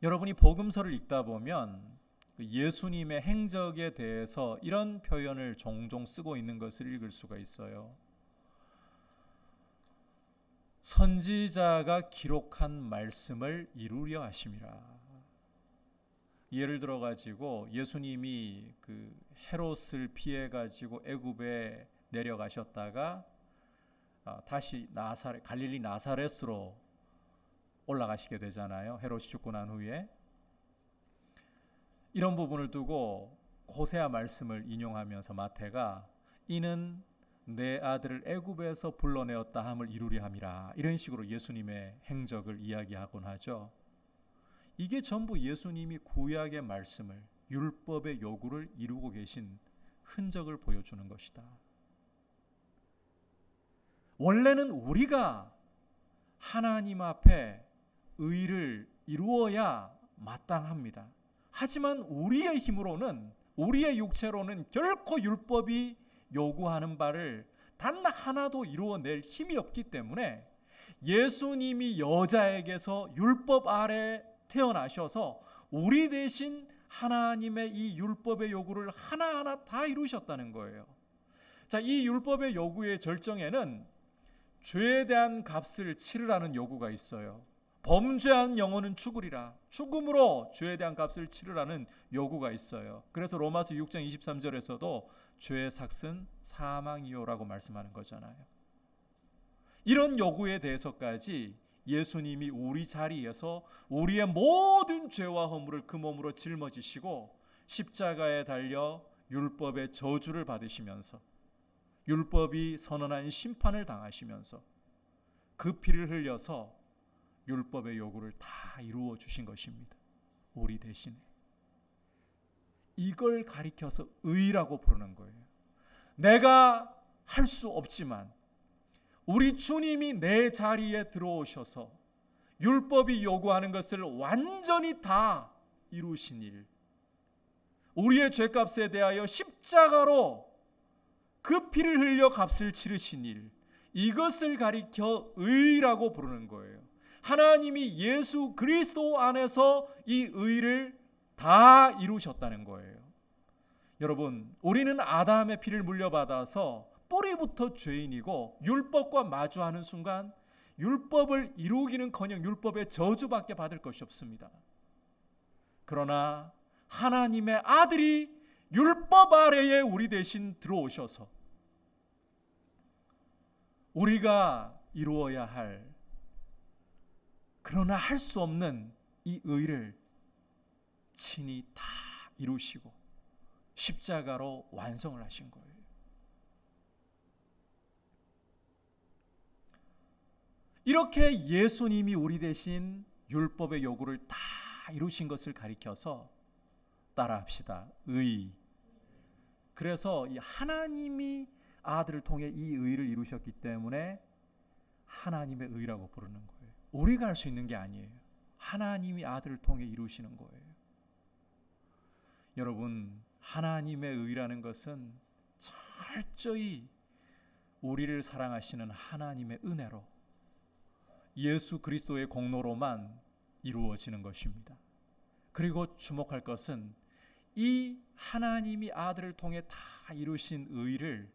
여러분이 복음서를 읽다 보면 예수님의 행적에 대해서 이런 표현을 종종 쓰고 있는 것을 읽을 수가 있어요. 선지자가 기록한 말씀을 이루려 하심이라. 예를 들어 가지고 예수님이 그 헤롯을 피해 가지고 애굽에 내려가셨다가 다시 갈릴리 나사렛으로 올라가시게 되잖아요. 헤롯이 죽고 난 후에. 이런 부분을 두고 호세아 말씀을 인용하면서 마태가 이는 내 아들을 애굽에서 불러내었다 함을 이루려 함이라, 이런 식으로 예수님의 행적을 이야기하곤 하죠. 이게 전부 예수님이 구약의 말씀을, 율법의 요구를 이루고 계신 흔적을 보여주는 것이다. 원래는 우리가 하나님 앞에 의를 이루어야 마땅합니다. 하지만 우리의 힘으로는, 우리의 육체로는 결코 율법이 요구하는 바를 단 하나도 이루어낼 힘이 없기 때문에 예수님이 여자에게서 율법 아래 태어나셔서 우리 대신 하나님의 이 율법의 요구를 하나하나 다 이루셨다는 거예요. 자, 이 율법의 요구의 절정에는 죄에 대한 값을 치르라는 요구가 있어요. 범죄한 영혼은 죽으리라. 죽음으로 죄에 대한 값을 치르라는 요구가 있어요. 그래서 로마서 6장 23절에서도 죄의 삭은 사망이요라고 말씀하는 거잖아요. 이런 요구에 대해서까지 예수님이 우리 자리에서 우리의 모든 죄와 허물을 그 몸으로 짊어지시고 십자가에 달려 율법의 저주를 받으시면서, 율법이 선언한 심판을 당하시면서 그 피를 흘려서 율법의 요구를 다 이루어 주신 것입니다. 우리 대신에. 이걸 가리켜서 의라고 부르는 거예요. 내가 할 수 없지만 우리 주님이 내 자리에 들어오셔서 율법이 요구하는 것을 완전히 다 이루신 일, 우리의 죄값에 대하여 십자가로 그 피를 흘려 값을 치르신 일, 이것을 가리켜 의라고 부르는 거예요. 하나님이 예수 그리스도 안에서 이 의를 다 이루셨다는 거예요. 여러분, 우리는 아담의 피를 물려받아서 뿌리부터 죄인이고 율법과 마주하는 순간 율법을 이루기는커녕 율법의 저주밖에 받을 것이 없습니다. 그러나 하나님의 아들이 율법 아래에 우리 대신 들어오셔서 우리가 이루어야 할, 그러나 할 수 없는 이 의를 친히 다 이루시고 십자가로 완성을 하신 거예요. 이렇게 예수님이 우리 대신 율법의 요구를 다 이루신 것을 가리켜서 따라합시다. 의. 그래서 이 하나님이 아들을 통해 이 의를 이루셨기 때문에 하나님의 의라고 부르는 거예요. 우리가 할 수 있는 게 아니에요. 하나님이 아들을 통해 이루시는 거예요. 여러분, 하나님의 의라는 것은 철저히 우리를 사랑하시는 하나님의 은혜로 예수 그리스도의 공로로만 이루어지는 것입니다. 그리고 주목할 것은 이 하나님이 아들을 통해 다 이루신 의를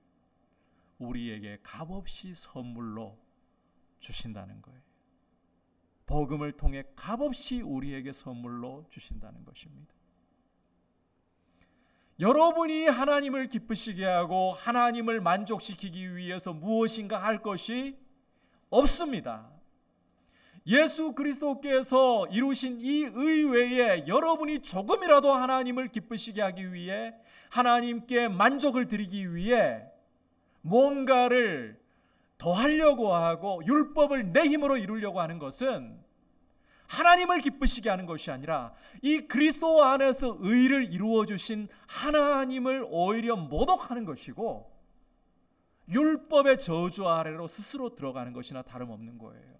우리에게 값없이 선물로 주신다는 거예요. 복음을 통해 값없이 우리에게 선물로 주신다는 것입니다. 여러분이 하나님을 기쁘시게 하고 하나님을 만족시키기 위해서 무엇인가 할 것이 없습니다. 예수 그리스도께서 이루신 이 의외에 여러분이 조금이라도 하나님을 기쁘시게 하기 위해, 하나님께 만족을 드리기 위해 뭔가를 더 하려고 하고 율법을 내 힘으로 이루려고 하는 것은 하나님을 기쁘시게 하는 것이 아니라 이 그리스도 안에서 의를 이루어 주신 하나님을 오히려 모독하는 것이고 율법의 저주 아래로 스스로 들어가는 것이나 다름없는 거예요.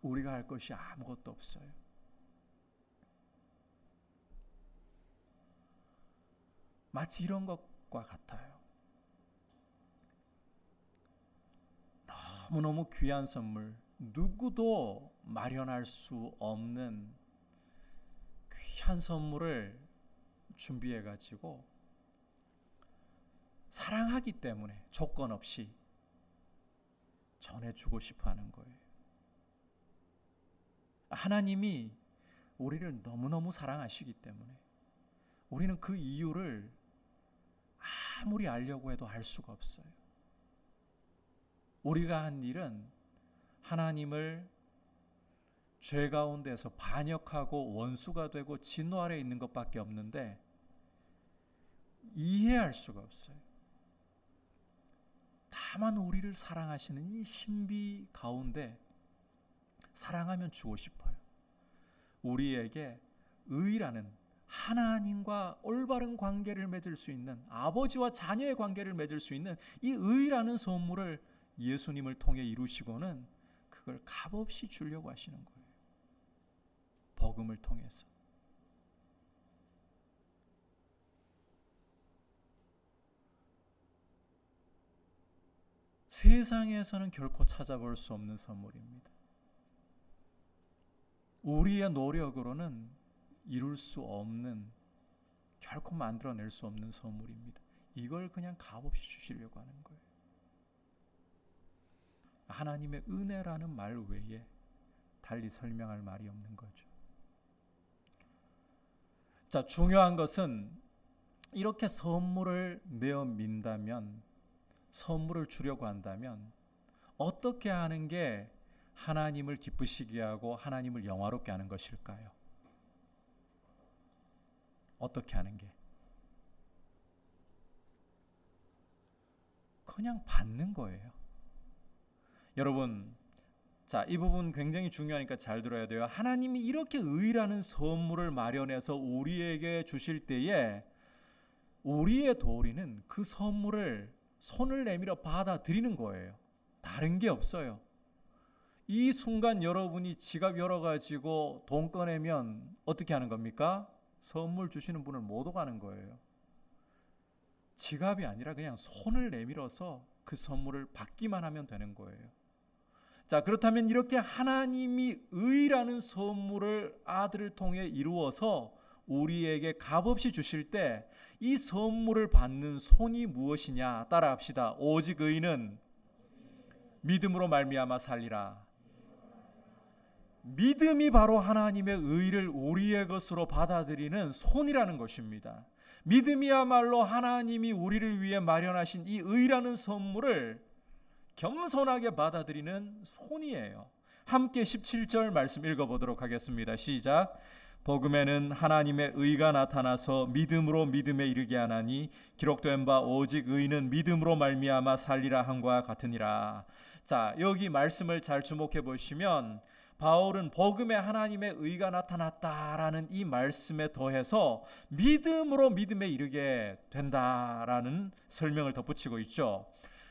우리가 할 것이 아무것도 없어요. 마치 이런 것과 같아요. 너무너무 귀한 선물, 누구도 마련할 수 없는 귀한 선물을 준비해 가지고 사랑하기 때문에 조건 없이 전해주고 싶어 하는 거예요. 하나님이 우리를 너무너무 사랑하시기 때문에 우리는 그 이유를 아무리 알려고 해도 알 수가 없어요. 우리가 한 일은 하나님을 죄 가운데서 반역하고 원수가 되고 진노 아래에 있는 것밖에 없는데 이해할 수가 없어요. 다만 우리를 사랑하시는 이 신비 가운데 사랑하면 주고 싶어요. 우리에게 의라는 하나님과 올바른 관계를 맺을 수 있는, 아버지와 자녀의 관계를 맺을 수 있는 이 의라는 선물을 예수님을 통해 이루시고는 그걸 값없이 주려고 하시는 거예요. 복음을 통해서. 세상에서는 결코 찾아볼 수 없는 선물입니다. 우리의 노력으로는 이룰 수 없는, 결코 만들어낼 수 없는 선물입니다. 이걸 그냥 값없이 주시려고 하는 거예요. 하나님의 은혜라는 말 외에 달리 설명할 말이 없는 거죠. 자, 중요한 것은 이렇게 선물을 내어 민다면, 선물을 주려고 한다면 어떻게 하는 게 하나님을 기쁘시게 하고 하나님을 영화롭게 하는 것일까요? 어떻게 하는 게? 그냥 받는 거예요. 여러분, 자, 이 부분 굉장히 중요하니까 잘 들어야 돼요. 하나님이 이렇게 의라는 선물을 마련해서 우리에게 주실 때에 우리의 도리는 그 선물을 손을 내밀어 받아들이는 거예요. 다른 게 없어요. 이 순간 여러분이 지갑 열어가지고 돈 꺼내면 어떻게 하는 겁니까? 선물 주시는 분을 못 오가는 거예요. 지갑이 아니라 그냥 손을 내밀어서 그 선물을 받기만 하면 되는 거예요. 자, 그렇다면 이렇게 하나님이 의라는 선물을 아들을 통해 이루어서 우리에게 값없이 주실 때 이 선물을 받는 손이 무엇이냐? 따라합시다. 오직 의인은 믿음으로 말미암아 살리라. 믿음이 바로 하나님의 의를 우리의 것으로 받아들이는 손이라는 것입니다. 믿음이야말로 하나님이 우리를 위해 마련하신 이 의라는 선물을 겸손하게 받아들이는 손이에요. 함께 17절 말씀 읽어보도록 하겠습니다. 시작. 복음에는 하나님의 의가 나타나서 믿음으로 믿음에 이르게 하나니 기록된 바 오직 의인은 믿음으로 말미암아 살리라 함과 같으니라. 자, 여기 말씀을 잘 주목해 보시면 바울은 복음에 하나님의 의가 나타났다라는 이 말씀에 더해서 믿음으로 믿음에 이르게 된다라는 설명을 덧붙이고 있죠.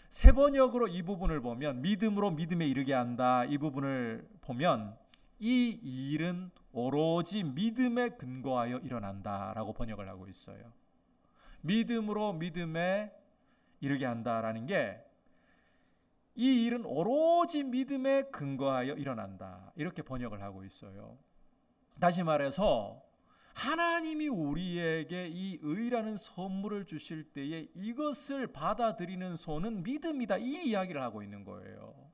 세 번역으로 이 부분을 보면 믿음으로 믿음에 이르게 한다, 이 부분을 보면 이 일은 오로지 믿음에 근거하여 일어난다라고 번역을 하고 있어요. 믿음으로 믿음에 이르게 한다라는 게 이 일은 오로지 믿음에 근거하여 일어난다, 이렇게 번역을 하고 있어요. 다시 말해서 하나님이 우리에게 이 의라는 선물을 주실 때에 이것을 받아들이는 손은 믿음이다, 이 이야기를 하고 있는 거예요.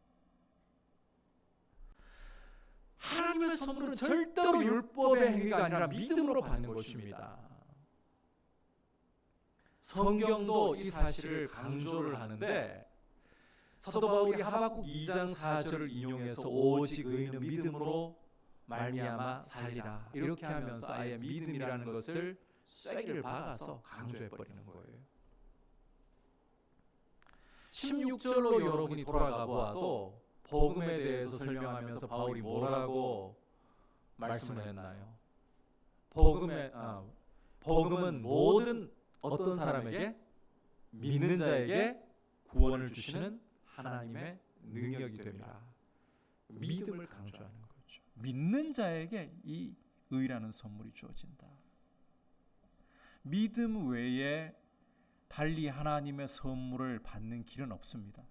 하나님의 선물은 절대로 율법의 행위가 아니라 믿음으로 받는 것입니다. 성경도 이 사실을 강조를 하는데 사도 바울이 하박국 2장 4절을 인용해서 오직 의인은 믿음으로 말미암아 살리라, 이렇게 하면서 아예 믿음이라는 것을 쐐기를 박아서 강조해 버리는 거예요. 16절로 여러분이 돌아가 보아도 복음에 대해서 설명하면서 바울이 뭐라고 말씀을 했나요? 복음은 모든 어떤 사람에게, 믿는 자에게 구원을 주시는 하나님의 능력이 됩니다. 믿음을 강조하는 거죠. 믿는 자에게 이 의라는 선물이 주어진다. 믿음 외에 달리 하나님의 선물을 받는 길은 없습니다.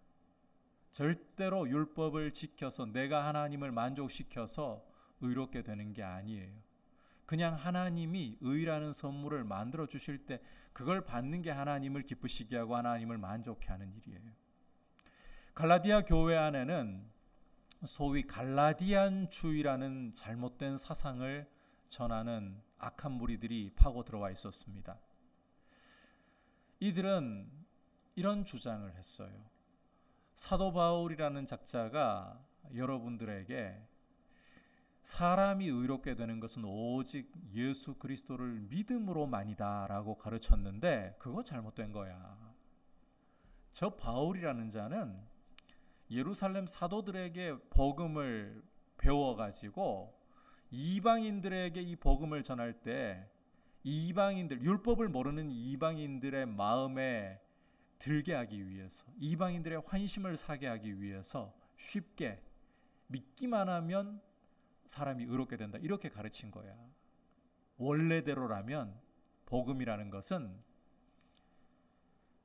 절대로 율법을 지켜서 내가 하나님을 만족시켜서 의롭게 되는 게 아니에요. 그냥 하나님이 의라는 선물을 만들어 주실 때 그걸 받는 게 하나님을 기쁘시게 하고 하나님을 만족해 하는 일이에요. 갈라디아 교회 안에는 소위 갈라디안주의라는 잘못된 사상을 전하는 악한 무리들이 파고 들어와 있었습니다. 이들은 이런 주장을 했어요. 사도 바울이라는 작자가 여러분들에게 사람이 의롭게 되는 것은 오직 예수 그리스도를 믿음으로만이다 라고 가르쳤는데 그거 잘못된 거야. 저 바울이라는 자는 예루살렘 사도들에게 복음을 배워가지고 이방인들에게 이 복음을 전할 때 이방인들, 율법을 모르는 이방인들의 마음에 들게 하기 위해서, 이방인들의 환심을 사게 하기 위해서 쉽게 믿기만 하면 사람이 의롭게 된다, 이렇게 가르친 거야. 원래대로라면 복음이라는 것은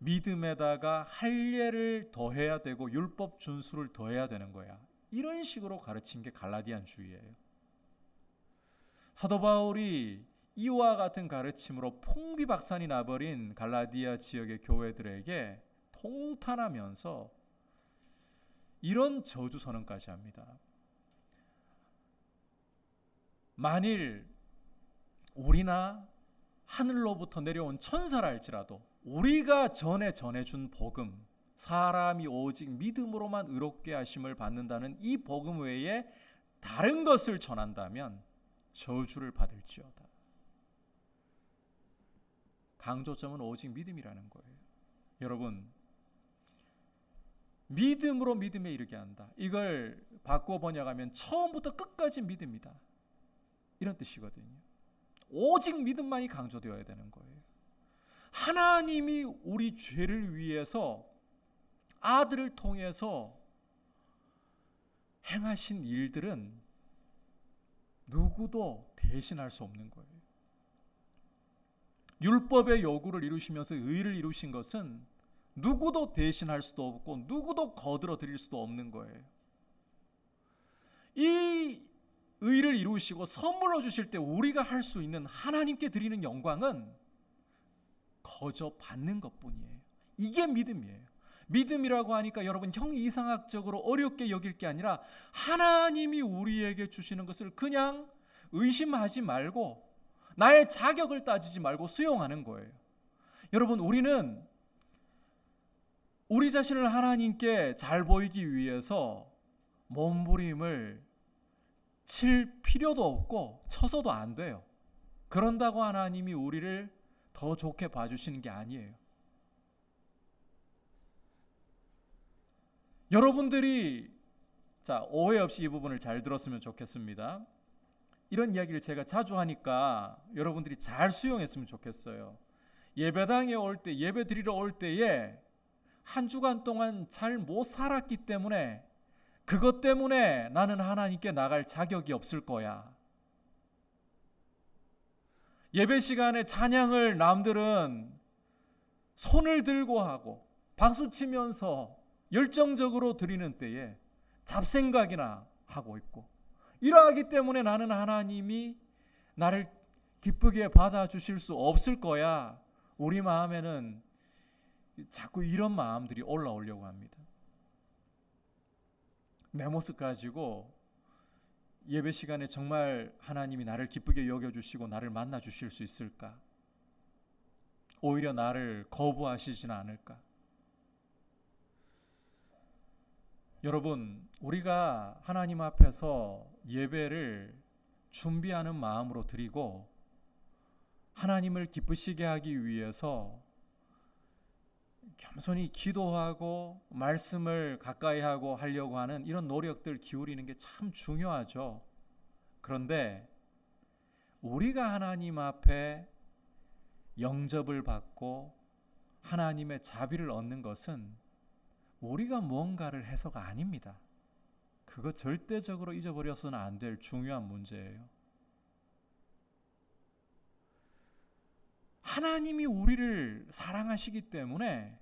믿음에다가 할례를 더해야 되고 율법 준수를 더해야 되는 거야. 이런 식으로 가르친 게 갈라디안주의예요. 사도 바울이 이와 같은 가르침으로 풍비박산이 나버린 갈라디아 지역의 교회들에게 통탄하면서 이런 저주 선언까지 합니다. 만일 우리나 하늘로부터 내려온 천사라 할지라도 우리가 전에 전해준 복음, 사람이 오직 믿음으로만 의롭게 하심을 받는다는 이 복음 외에 다른 것을 전한다면 저주를 받을지어다. 강조점은 오직 믿음이라는 거예요. 여러분, 믿음으로 믿음에 이르게 한다. 이걸 바꿔 번역하면 처음부터 끝까지 믿음이다, 이런 뜻이거든요. 오직 믿음만이 강조되어야 되는 거예요. 하나님이 우리 죄를 위해서 아들을 통해서 행하신 일들은 누구도 대신할 수 없는 거예요. 율법의 요구를 이루시면서 의를 이루신 것은 누구도 대신할 수도 없고 누구도 거들어 드릴 수도 없는 거예요. 이 의를 이루시고 선물로 주실 때 우리가 할 수 있는 하나님께 드리는 영광은 거저 받는 것뿐이에요. 이게 믿음이에요. 믿음이라고 하니까 여러분 형이상학적으로 어렵게 여길 게 아니라 하나님이 우리에게 주시는 것을 그냥 의심하지 말고 나의 자격을 따지지 말고 수용하는 거예요. 여러분, 우리는 우리 자신을 하나님께 잘 보이기 위해서 몸부림을 칠 필요도 없고 쳐서도 안 돼요. 그런다고 하나님이 우리를 더 좋게 봐주시는 게 아니에요. 여러분들이 오해 없이 이 부분을 잘 들었으면 좋겠습니다. 이런 이야기를 제가 자주 하니까 여러분들이 잘 수용했으면 좋겠어요. 예배당에 올 때, 예배 드리러 올 때에 한 주간 동안 잘 못 살았기 때문에 그것 때문에 나는 하나님께 나갈 자격이 없을 거야. 예배 시간에 찬양을 남들은 손을 들고 하고 박수 치면서 열정적으로 드리는 때에 잡생각이나 하고 있고, 이러하기 때문에 나는 하나님이 나를 기쁘게 받아주실 수 없을 거야. 우리 마음에는 자꾸 이런 마음들이 올라오려고 합니다. 내 모습 가지고 예배 시간에 정말 하나님이 나를 기쁘게 여겨주시고 나를 만나주실 수 있을까? 오히려 나를 거부하시지는 않을까? 여러분, 우리가 하나님 앞에서 예배를 준비하는 마음으로 드리고 하나님을 기쁘시게 하기 위해서 겸손히 기도하고 말씀을 가까이 하고 하려고 하는 이런 노력들 기울이는 게 참 중요하죠. 그런데 우리가 하나님 앞에 영접을 받고 하나님의 자비를 얻는 것은 우리가 뭔가를 해서가 아닙니다. 그거 절대적으로 잊어버려서는 안 될 중요한 문제예요. 하나님이 우리를 사랑하시기 때문에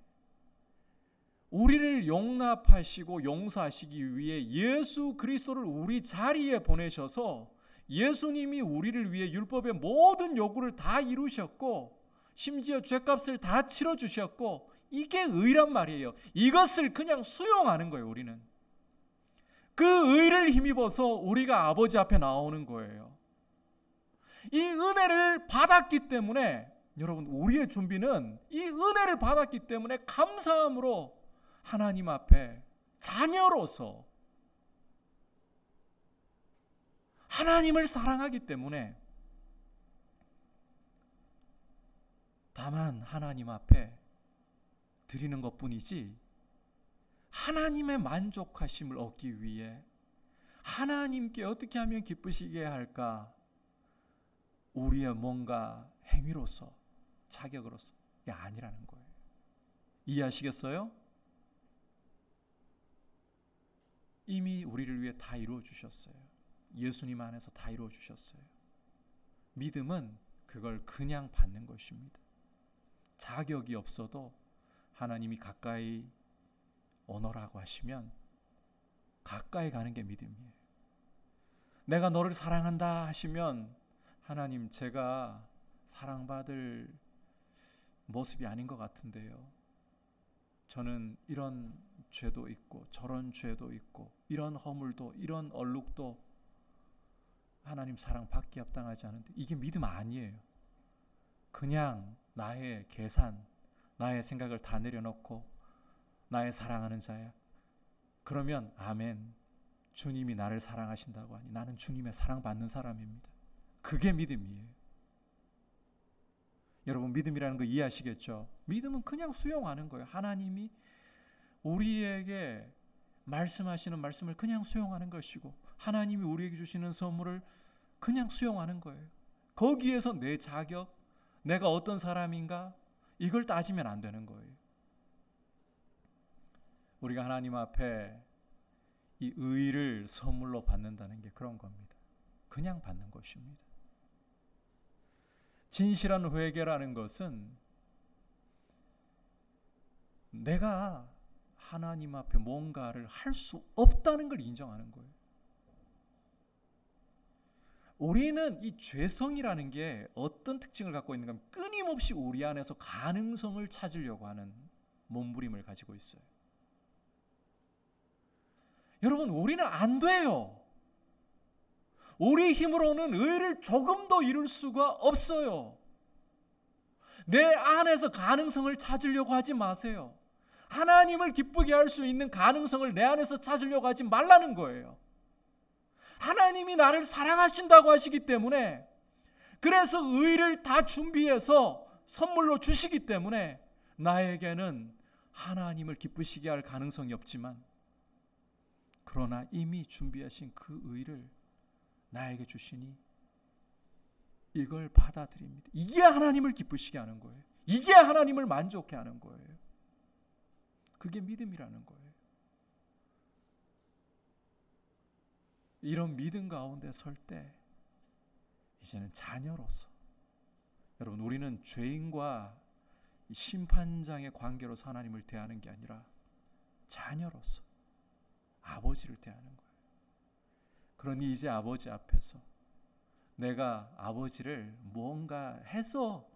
우리를 용납하시고 용서하시기 위해 예수 그리스도를 우리 자리에 보내셔서 예수님이 우리를 위해 율법의 모든 요구를 다 이루셨고 심지어 죄값을 다 치러주셨고, 이게 의란 말이에요. 이것을 그냥 수용하는 거예요. 우리는 그 의를 힘입어서 우리가 아버지 앞에 나오는 거예요. 이 은혜를 받았기 때문에 여러분, 우리의 준비는 이 은혜를 받았기 때문에 감사함으로 하나님 앞에 자녀로서 하나님을 사랑하기 때문에 다만 하나님 앞에 드리는 것뿐이지, 하나님의 만족하심을 얻기 위해 하나님께 어떻게 하면 기쁘시게 할까, 우리의 뭔가 행위로서 자격으로서 이게 아니라는 거예요. 이해하시겠어요? 이미 우리를 위해 다 이루어 주셨어요. 예수님 안에서 다 이루어 주셨어요. 믿음은 그걸 그냥 받는 것입니다. 자격이 없어도 하나님이 가까이 오너라고 하시면 가까이 가는 게 믿음이에요. 내가 너를 사랑한다 하시면 하나님, 제가 사랑받을 모습이 아닌 것 같은데요. 저는 이런 죄도 있고 저런 죄도 있고 이런 허물도 이런 얼룩도 하나님 사랑 받기 합당하지 않은데, 이게 믿음 아니에요. 그냥 나의 계산, 나의 생각을 다 내려놓고 나의 사랑하는 자야. 그러면 아멘, 주님이 나를 사랑하신다고 하니 나는 주님의 사랑받는 사람입니다. 그게 믿음이에요. 여러분, 믿음이라는 거 이해하시겠죠? 믿음은 그냥 수용하는 거예요. 하나님이 우리에게 말씀하시는 말씀을 그냥 수용하는 것이고 하나님이 우리에게 주시는 선물을 그냥 수용하는 거예요. 거기에서 내 자격, 내가 어떤 사람인가, 이걸 따지면 안 되는 거예요. 우리가 하나님 앞에 이 의를 선물로 받는다는 게 그런 겁니다. 그냥 받는 것입니다. 진실한 회개라는 것은 내가 하나님 앞에 뭔가를 할 수 없다는 걸 인정하는 거예요. 우리는 이 죄성이라는 게 어떤 특징을 갖고 있는가 하면 끊임없이 우리 안에서 가능성을 찾으려고 하는 몸부림을 가지고 있어요. 여러분, 우리는 안 돼요. 우리 힘으로는 의를 조금 더 이룰 수가 없어요. 내 안에서 가능성을 찾으려고 하지 마세요. 하나님을 기쁘게 할 수 있는 가능성을 내 안에서 찾으려고 하지 말라는 거예요. 하나님이 나를 사랑하신다고 하시기 때문에, 그래서 의를 다 준비해서 선물로 주시기 때문에 나에게는 하나님을 기쁘시게 할 가능성이 없지만, 그러나 이미 준비하신 그 의를 나에게 주시니 이걸 받아들입니다. 이게 하나님을 기쁘시게 하는 거예요. 이게 하나님을 만족해 하는 거예요. 그게 믿음이라는 거예요. 이런 믿음 가운데 설 때 이제는 자녀로서, 여러분, 우리는 죄인과 심판장의 관계로서 하나님을 대하는 게 아니라 자녀로서 아버지를 대하는 거예요. 그러니 이제 아버지 앞에서 내가 아버지를 무언가 해서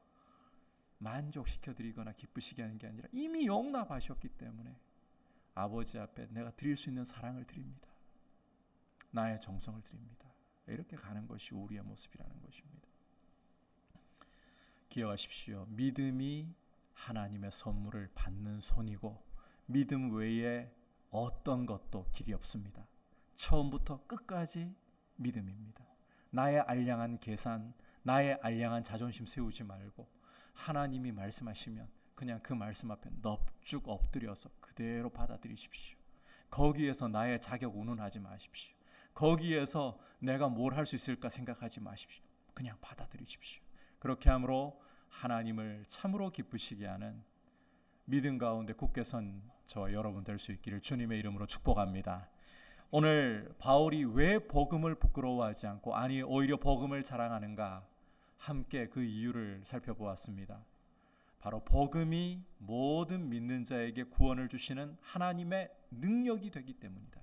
만족시켜드리거나 기쁘시게 하는 게 아니라 이미 용납하셨기 때문에 아버지 앞에 내가 드릴 수 있는 사랑을 드립니다. 나의 정성을 드립니다. 이렇게 가는 것이 우리의 모습이라는 것입니다. 기억하십시오. 믿음이 하나님의 선물을 받는 손이고, 믿음 외에 어떤 것도 길이 없습니다. 처음부터 끝까지 믿음입니다. 나의 알량한 계산, 나의 알량한 자존심 세우지 말고 하나님이 말씀하시면 그냥 그 말씀 앞에 넙죽 엎드려서 그대로 받아들이십시오. 거기에서 나의 자격 운운하지 마십시오. 거기에서 내가 뭘 할 수 있을까 생각하지 마십시오. 그냥 받아들이십시오. 그렇게 함으로 하나님을 참으로 기쁘시게 하는 믿음 가운데 굳게 선 저와 여러분 될 수 있기를 주님의 이름으로 축복합니다. 오늘 바울이 왜 복음을 부끄러워하지 않고, 아니 오히려 복음을 자랑하는가, 함께 그 이유를 살펴보았습니다. 바로 복음이 모든 믿는 자에게 구원을 주시는 하나님의 능력이 되기 때문이다.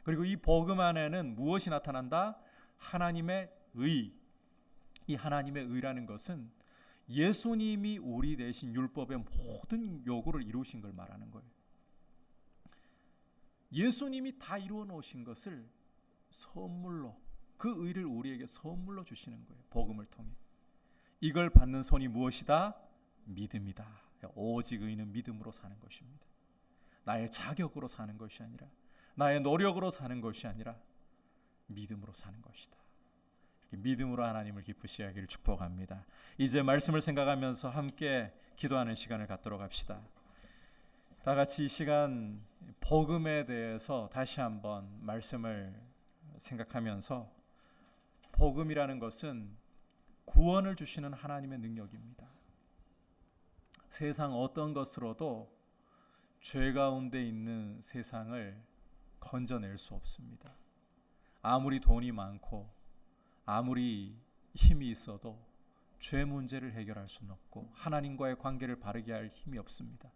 그리고 이 복음 안에는 무엇이 나타난다? 하나님의 의. 이 하나님의 의라는 것은 예수님이 우리 대신 율법의 모든 요구를 이루신 걸 말하는 거예요. 예수님이 다 이루어 놓으신 것을 선물로, 그 의를 우리에게 선물로 주시는 거예요. 복음을 통해. 이걸 받는 손이 무엇이다? 믿음이다. 오직 의는 믿음으로 사는 것입니다. 나의 자격으로 사는 것이 아니라, 나의 노력으로 사는 것이 아니라 믿음으로 사는 것이다. 믿음으로 하나님을 기쁘시게 하기를 축복합니다. 이제 말씀을 생각하면서 함께 기도하는 시간을 갖도록 합시다. 다 같이 이 시간 복음에 대해서 다시 한번 말씀을 생각하면서, 복음이라는 것은 구원을 주시는 하나님의 능력입니다. 세상 어떤 것으로도 죄 가운데 있는 세상을 건져낼 수 없습니다. 아무리 돈이 많고 아무리 힘이 있어도 죄 문제를 해결할 수는 없고 하나님과의 관계를 바르게 할 힘이 없습니다.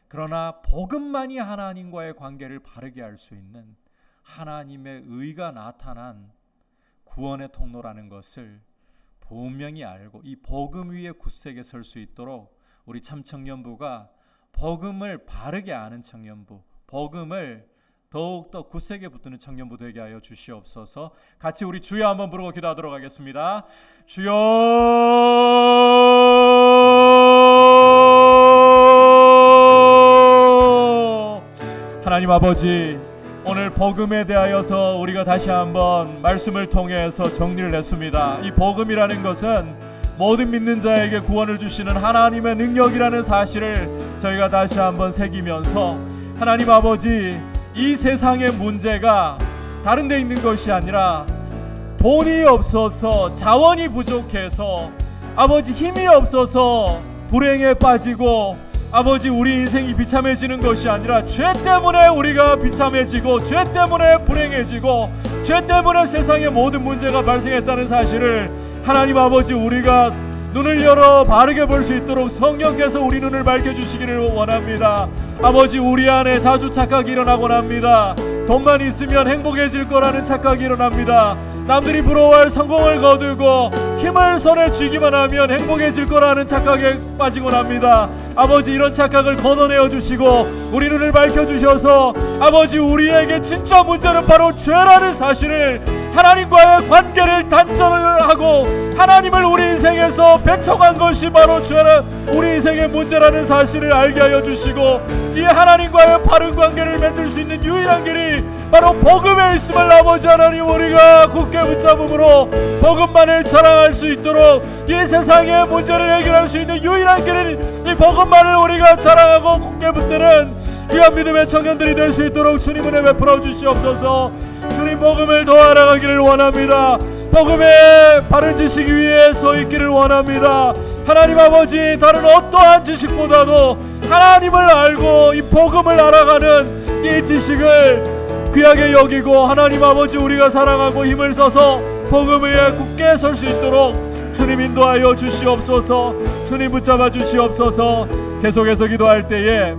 그러나 복음만이 하나님과의 관계를 바르게 할 수 있는 하나님의 의가 나타난 구원의 통로라는 것을 분명히 알고, 이 복음 위에 굳세게 설 수 있도록 우리 참청년부가 복음을 바르게 아는 청년부, 복음을 더욱더 굳세게 붙드는 청년부 되게 하여 주시옵소서. 같이 우리 주여 한번 부르고 기도하도록 하겠습니다. 주여, 하나님 아버지, 오늘 복음에 대하여서 우리가 다시 한번 말씀을 통해서 정리를 했습니다. 이 복음이라는 것은 모든 믿는 자에게 구원을 주시는 하나님의 능력이라는 사실을 저희가 다시 한번 새기면서, 하나님 아버지, 이 세상의 문제가 다른 데 있는 것이 아니라 돈이 없어서, 자원이 부족해서, 아버지 힘이 없어서 불행에 빠지고, 아버지 우리 인생이 비참해지는 것이 아니라 죄 때문에 우리가 비참해지고, 죄 때문에 불행해지고, 죄 때문에 세상의 모든 문제가 발생했다는 사실을 하나님 아버지, 우리가 눈을 열어 바르게 볼 수 있도록 성령께서 우리 눈을 밝혀주시기를 원합니다. 아버지, 우리 안에 자주 착각이 일어나곤 합니다. 돈만 있으면 행복해질 거라는 착각이 일어납니다. 남들이 부러워할 성공을 거두고 힘을 손에 쥐기만 하면 행복해질 거라는 착각에 빠지곤 합니다. 아버지, 이런 착각을 걷어내어 주시고 우리 눈을 밝혀주셔서 아버지, 우리에게 진짜 문제는 바로 죄라는 사실을, 하나님과의 관계를 단절을 하고 하나님을 우리 인생에서 배척한 것이 바로 죄라, 우리 인생의 문제라는 사실을 알게 하여 주시고, 이 하나님과의 바른 관계를 맺을 수 있는 유일한 길이 바로 복음에 있음을 아버지 하나님, 우리가 굳게 붙잡음으로 복음만을 자랑할 수 있도록, 이 세상의 문제를 해결할 수 있는 유일한 길은 이 복음만을 우리가 자랑하고 굳게 붙드는 귀한 믿음의 청년들이 될 수 있도록 주님 은혜 베풀어 주시옵소서. 주님, 복음을 더 알아가기를 원합니다. 복음의 바른 지식 위에 서 있기를 원합니다. 하나님 아버지, 다른 어떠한 지식보다도 하나님을 알고 이 복음을 알아가는 이 지식을 귀하게 여기고, 하나님 아버지, 우리가 사랑하고 힘을 써서 복음 위에 굳게 설 수 있도록 주님 인도하여 주시옵소서. 주님 붙잡아 주시옵소서. 계속해서 기도할 때에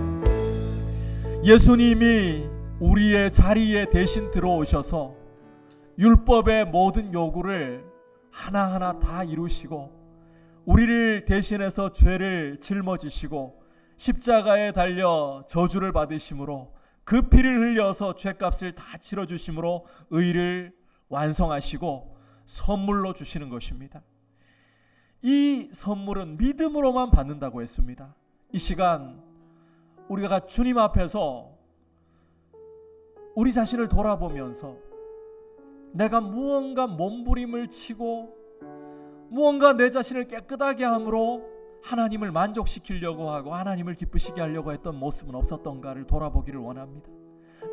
예수님이 우리의 자리에 대신 들어오셔서 율법의 모든 요구를 하나하나 다 이루시고 우리를 대신해서 죄를 짊어지시고 십자가에 달려 저주를 받으심으로 그 피를 흘려서 죄값을 다 치러주심으로 의를 완성하시고 선물로 주시는 것입니다. 이 선물은 믿음으로만 받는다고 했습니다. 이 시간 우리가 주님 앞에서 우리 자신을 돌아보면서 내가 무언가 몸부림을 치고 무언가 내 자신을 깨끗하게 함으로 하나님을 만족시키려고 하고 하나님을 기쁘시게 하려고 했던 모습은 없었던가를 돌아보기를 원합니다.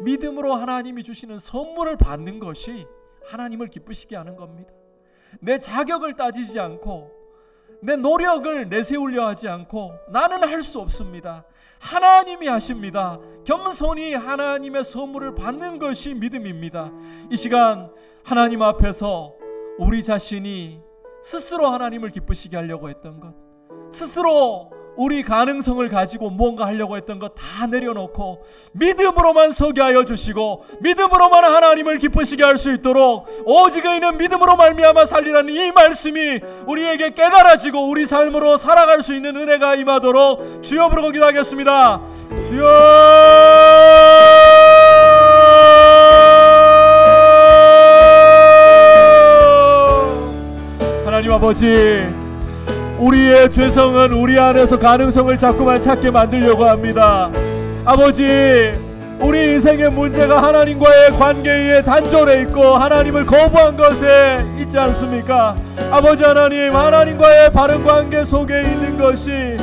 믿음으로 하나님이 주시는 선물을 받는 것이 하나님을 기쁘시게 하는 겁니다. 내 자격을 따지지 않고 내 노력을 내세우려 하지 않고 나는 할 수 없습니다. 하나님이 하십니다. 겸손히 하나님의 선물을 받는 것이 믿음입니다. 이 시간 하나님 앞에서 우리 자신이 스스로 하나님을 기쁘시게 하려고 했던 것, 스스로 우리 가능성을 가지고 무언가 하려고 했던 것 다 내려놓고 믿음으로만 서게 하여 주시고 믿음으로만 하나님을 기쁘시게 할 수 있도록 오직 의인은 믿음으로 말미암아 살리라는 이 말씀이 우리에게 깨달아지고 우리 삶으로 살아갈 수 있는 은혜가 임하도록 주여 부르고 기도하겠습니다. 주여, 하나님 아버지, 우리의 죄성은 우리 안에서 가능성을 자꾸만 찾게 만들려고 합니다. 아버지, 우리 인생의 문제가 하나님과의 관계에 단절해 있고 하나님을 거부한 것에 있지 않습니까? 아버지 하나님, 하나님과의 바른 관계 속에 있는 것이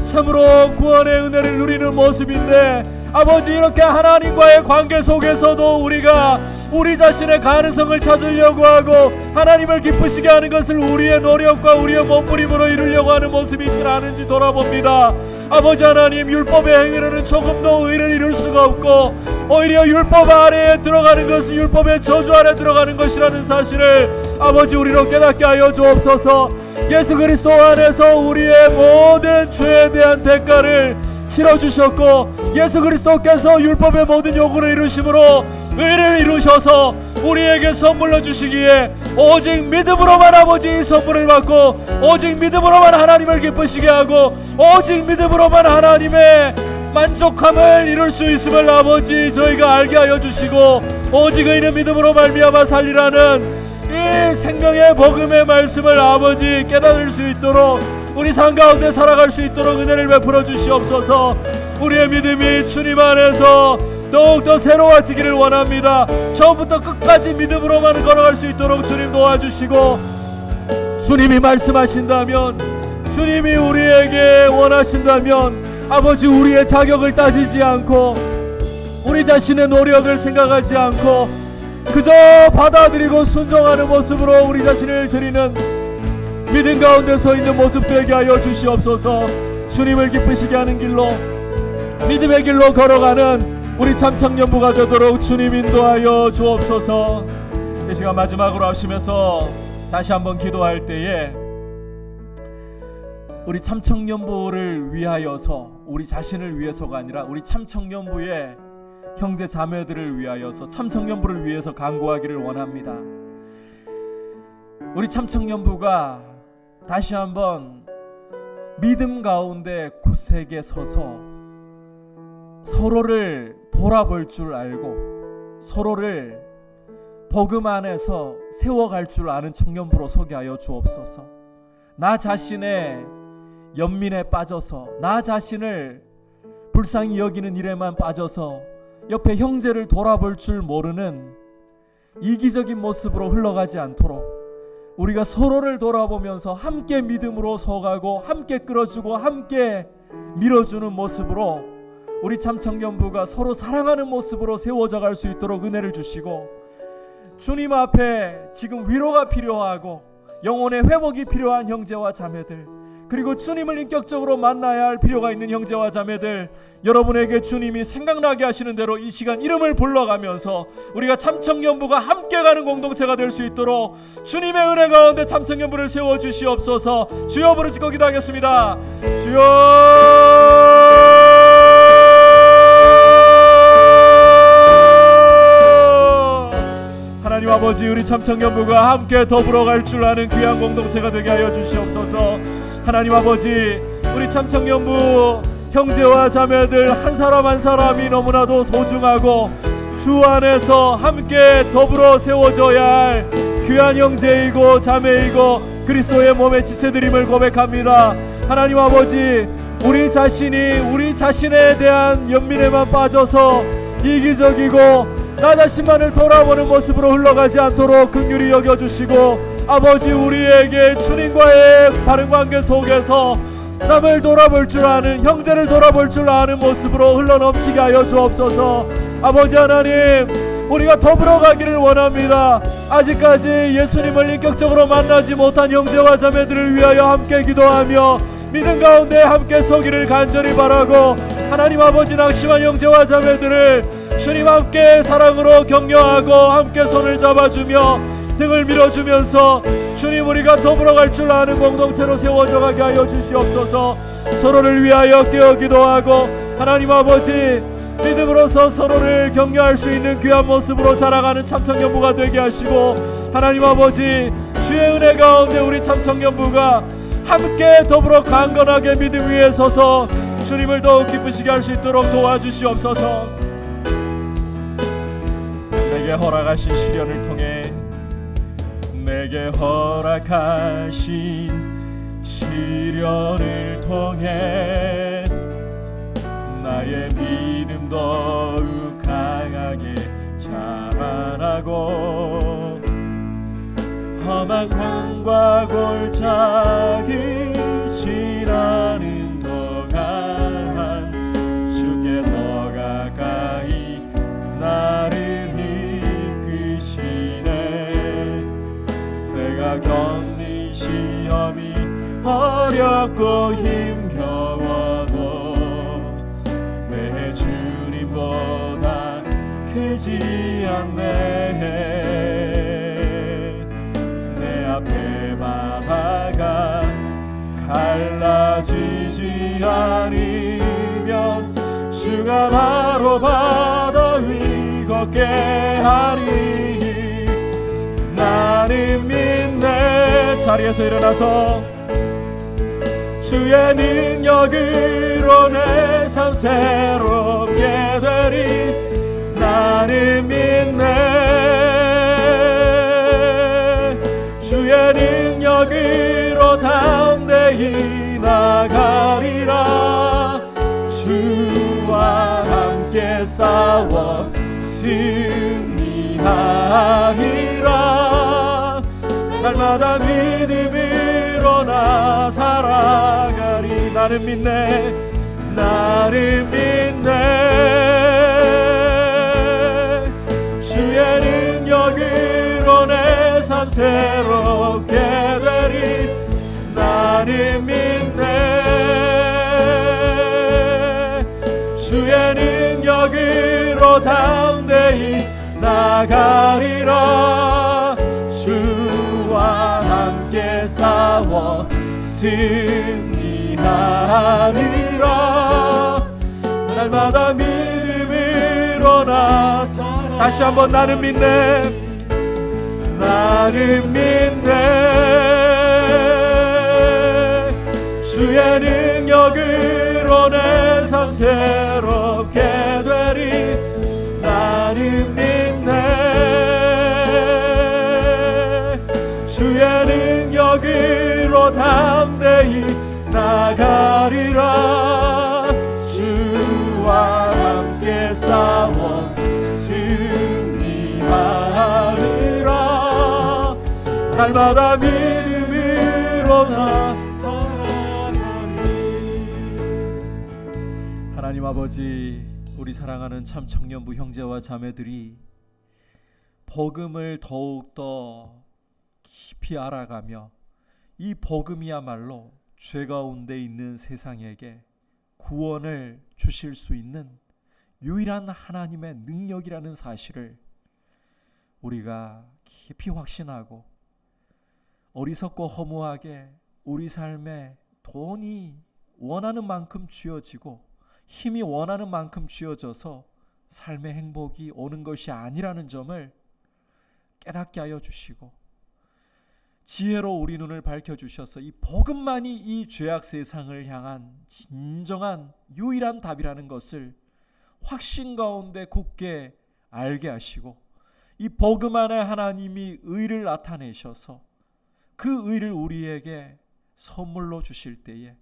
참으로 구원의 은혜를 누리는 모습인데, 아버지, 이렇게 하나님과의 관계 속에서도 우리가 우리 자신의 가능성을 찾으려고 하고 하나님을 기쁘시게 하는 것을 우리의 노력과 우리의 몸부림으로 이루려고 하는 모습이 있지 않은지 돌아봅니다. 아버지 하나님, 율법의 행위로는 조금도 의를 이룰 수가 없고 오히려 율법 아래에 들어가는 것은 율법의 저주 아래 들어가는 것이라는 사실을 아버지 우리로 깨닫게 하여 주옵소서. 예수 그리스도 안에서 우리의 모든 죄에 대한 대가를 치러주셨고 예수 그리스도께서 율법의 모든 요구를 이루심으로 의를 이루셔서 우리에게 선물로 주시기에 오직 믿음으로만 아버지 이 선물을 받고 오직 믿음으로만 하나님을 기쁘시게 하고 오직 믿음으로만 하나님의 만족함을 이룰 수 있음을 아버지 저희가 알게 하여 주시고 오직 의인은 믿음으로 말미암아 살리라는 이 생명의 복음의 말씀을 아버지 깨달을 수 있도록 우리 삶 가운데 살아갈 수 있도록 은혜를 베풀어 주시옵소서. 우리의 믿음이 주님 안에서 더욱더 새로워지기를 원합니다. 처음부터 끝까지 믿음으로만 걸어갈 수 있도록 주님 도와주시고 주님이 말씀하신다면 주님이 우리에게 원하신다면 아버지 우리의 자격을 따지지 않고 우리 자신의 노력을 생각하지 않고 그저 받아들이고 순종하는 모습으로 우리 자신을 드리는 믿음 가운데 서 있는 모습 되게 하여 주시옵소서. 주님을 기쁘시게 하는 길로 믿음의 길로 걸어가는 우리 참청년부가 되도록 주님 인도하여 주옵소서. 이 시간 마지막으로 하시면서 다시 한번 기도할 때에 우리 참청년부를 위하여서 우리 자신을 위해서가 아니라 우리 참청년부의 형제 자매들을 위하여서 참청년부를 위해서 간구하기를 원합니다. 우리 참청년부가 다시 한번 믿음 가운데 굳세게 서서 서로를 돌아볼 줄 알고 서로를 복음 안에서 세워갈 줄 아는 청년부로 서게 하여 주옵소서. 나 자신의 연민에 빠져서 나 자신을 불쌍히 여기는 일에만 빠져서 옆에 형제를 돌아볼 줄 모르는 이기적인 모습으로 흘러가지 않도록 우리가 서로를 돌아보면서 함께 믿음으로 서가고 함께 끌어주고 함께 밀어주는 모습으로 우리 참청년부가 서로 사랑하는 모습으로 세워져 갈 수 있도록 은혜를 주시고, 주님 앞에 지금 위로가 필요하고 영혼의 회복이 필요한 형제와 자매들, 그리고 주님을 인격적으로 만나야 할 필요가 있는 형제와 자매들, 여러분에게 주님이 생각나게 하시는 대로 이 시간 이름을 불러가면서 우리가 참청년부가 함께 가는 공동체가 될 수 있도록 주님의 은혜 가운데 참청년부를 세워주시옵소서. 주여 부르짖고 기도하겠습니다. 주여. 하나님 아버지, 우리 참청년부가 함께 더불어 갈 줄 아는 귀한 공동체가 되게 하여 주시옵소서. 하나님 아버지, 우리 참청년부 형제와 자매들 한 사람 한 사람이 너무나도 소중하고 주 안에서 함께 더불어 세워져야 할 귀한 형제이고 자매이고 그리스도의 몸의 지체들임을 고백합니다. 하나님 아버지, 우리 자신이 우리 자신에 대한 연민에만 빠져서 이기적이고 나 자신만을 돌아보는 모습으로 흘러가지 않도록 긍휼히 여겨주시고, 아버지, 우리에게 주님과의 바른 관계 속에서 남을 돌아볼 줄 아는, 형제를 돌아볼 줄 아는 모습으로 흘러넘치게 하여 주옵소서. 아버지 하나님, 우리가 더불어 가기를 원합니다. 아직까지 예수님을 인격적으로 만나지 못한 형제와 자매들을 위하여 함께 기도하며 믿음 가운데 함께 서기를 간절히 바라고, 하나님 아버지, 낙심한 형제와 자매들을 주님 함께 사랑으로 격려하고 함께 손을 잡아주며 등을 밀어주면서 주님, 우리가 더불어 갈 줄 아는 공동체로 세워져 가게 하여 주시옵소서. 서로를 위하여 깨어 기도하고 하나님 아버지, 믿음으로서 서로를 격려할 수 있는 귀한 모습으로 자라가는 참청년부가 되게 하시고, 하나님 아버지, 주의 은혜 가운데 우리 참청년부가 함께 더불어 강건하게 믿음 위에 서서 주님을 더욱 기쁘시게 할 수 있도록 도와주시옵소서. 내게 허락하신 시련을 통해, 내게 허락하신 시련을 통해 나의 믿음 더욱 강하게 자라나고, 험한 강과 골짜기 지나는 동안 주께 더 가까이 나를 이끄시네. 내가 겪는 시험이 어렵고 힘겨워도 내 주님보다 크지 않네. 내 앞에 바다가 갈라지지 않으면 주가 나로 바다 위 걷게 하리. 나는 믿네. 자리에서 일어나서 주의 능력으로 내 삶 새롭게 되리. 나는 믿네. 주의 능력으로 담대히 나가리라. 주와 함께 싸워 승리하리라. 날마다 믿음으로 나 살아가리. 나는 믿네. 나는 믿네. 주의 능력으로 내 삶 새롭게 되리. 나는 믿네. 주의 능력으로 담대히 나가리라. 주와 함께 싸워 승리하리라. 날마다 믿음으로 나 다시 한번 나는 믿네. 나는 믿네. 믿네. 주의 능력으로 내 삶 새롭게 되리. 나는 믿네. 주의 능력으로 담대히 나가리라. 주와 함께 싸워 승리하리라. 날마다 믿음으로 나아가리. 하나님 아버지, 우리 사랑하는 참 청년부 형제와 자매들이 복음을 더욱더 깊이 알아가며 이 복음이야말로 죄 가운데 있는 세상에게 구원을 주실 수 있는 유일한 하나님의 능력이라는 사실을 우리가 깊이 확신하고 어리석고 허무하게 우리 삶에 돈이 원하는 만큼 쥐어지고 힘이 원하는 만큼 쥐어져서 삶의 행복이 오는 것이 아니라는 점을 깨닫게 하여 주시고 지혜로 우리 눈을 밝혀주셔서 이 복음만이 이 죄악 세상을 향한 진정한 유일한 답이라는 것을 확신 가운데 굳게 알게 하시고 이 복음 안에 하나님이 의를 나타내셔서 그 의를 우리에게 선물로 주실 때에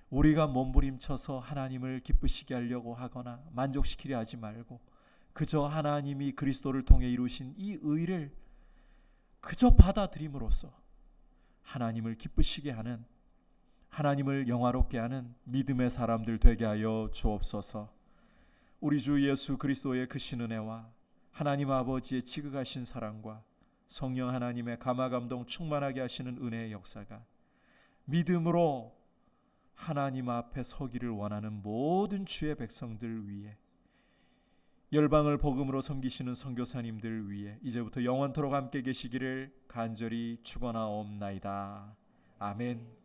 우리가 몸부림쳐서 하나님을 기쁘시게 하려고 하거나 만족시키려 하지 말고 그저 하나님이 그리스도를 통해 이루신 이 의를 그저 받아들임으로써 하나님을 기쁘시게 하는, 하나님을 영화롭게 하는 믿음의 사람들 되게 하여 주옵소서. 우리 주 예수 그리스도의 크신 은혜와 하나님 아버지의 지극하신 사랑과 성령 하나님의 감화감동 충만하게 하시는 은혜의 역사가 믿음으로 하나님 앞에 서기를 원하는 모든 주의 백성들 위에, 열방을 복음으로 섬기시는 선교사님들 위해 이제부터 영원토록 함께 계시기를 간절히 축원하옵나이다. 아멘.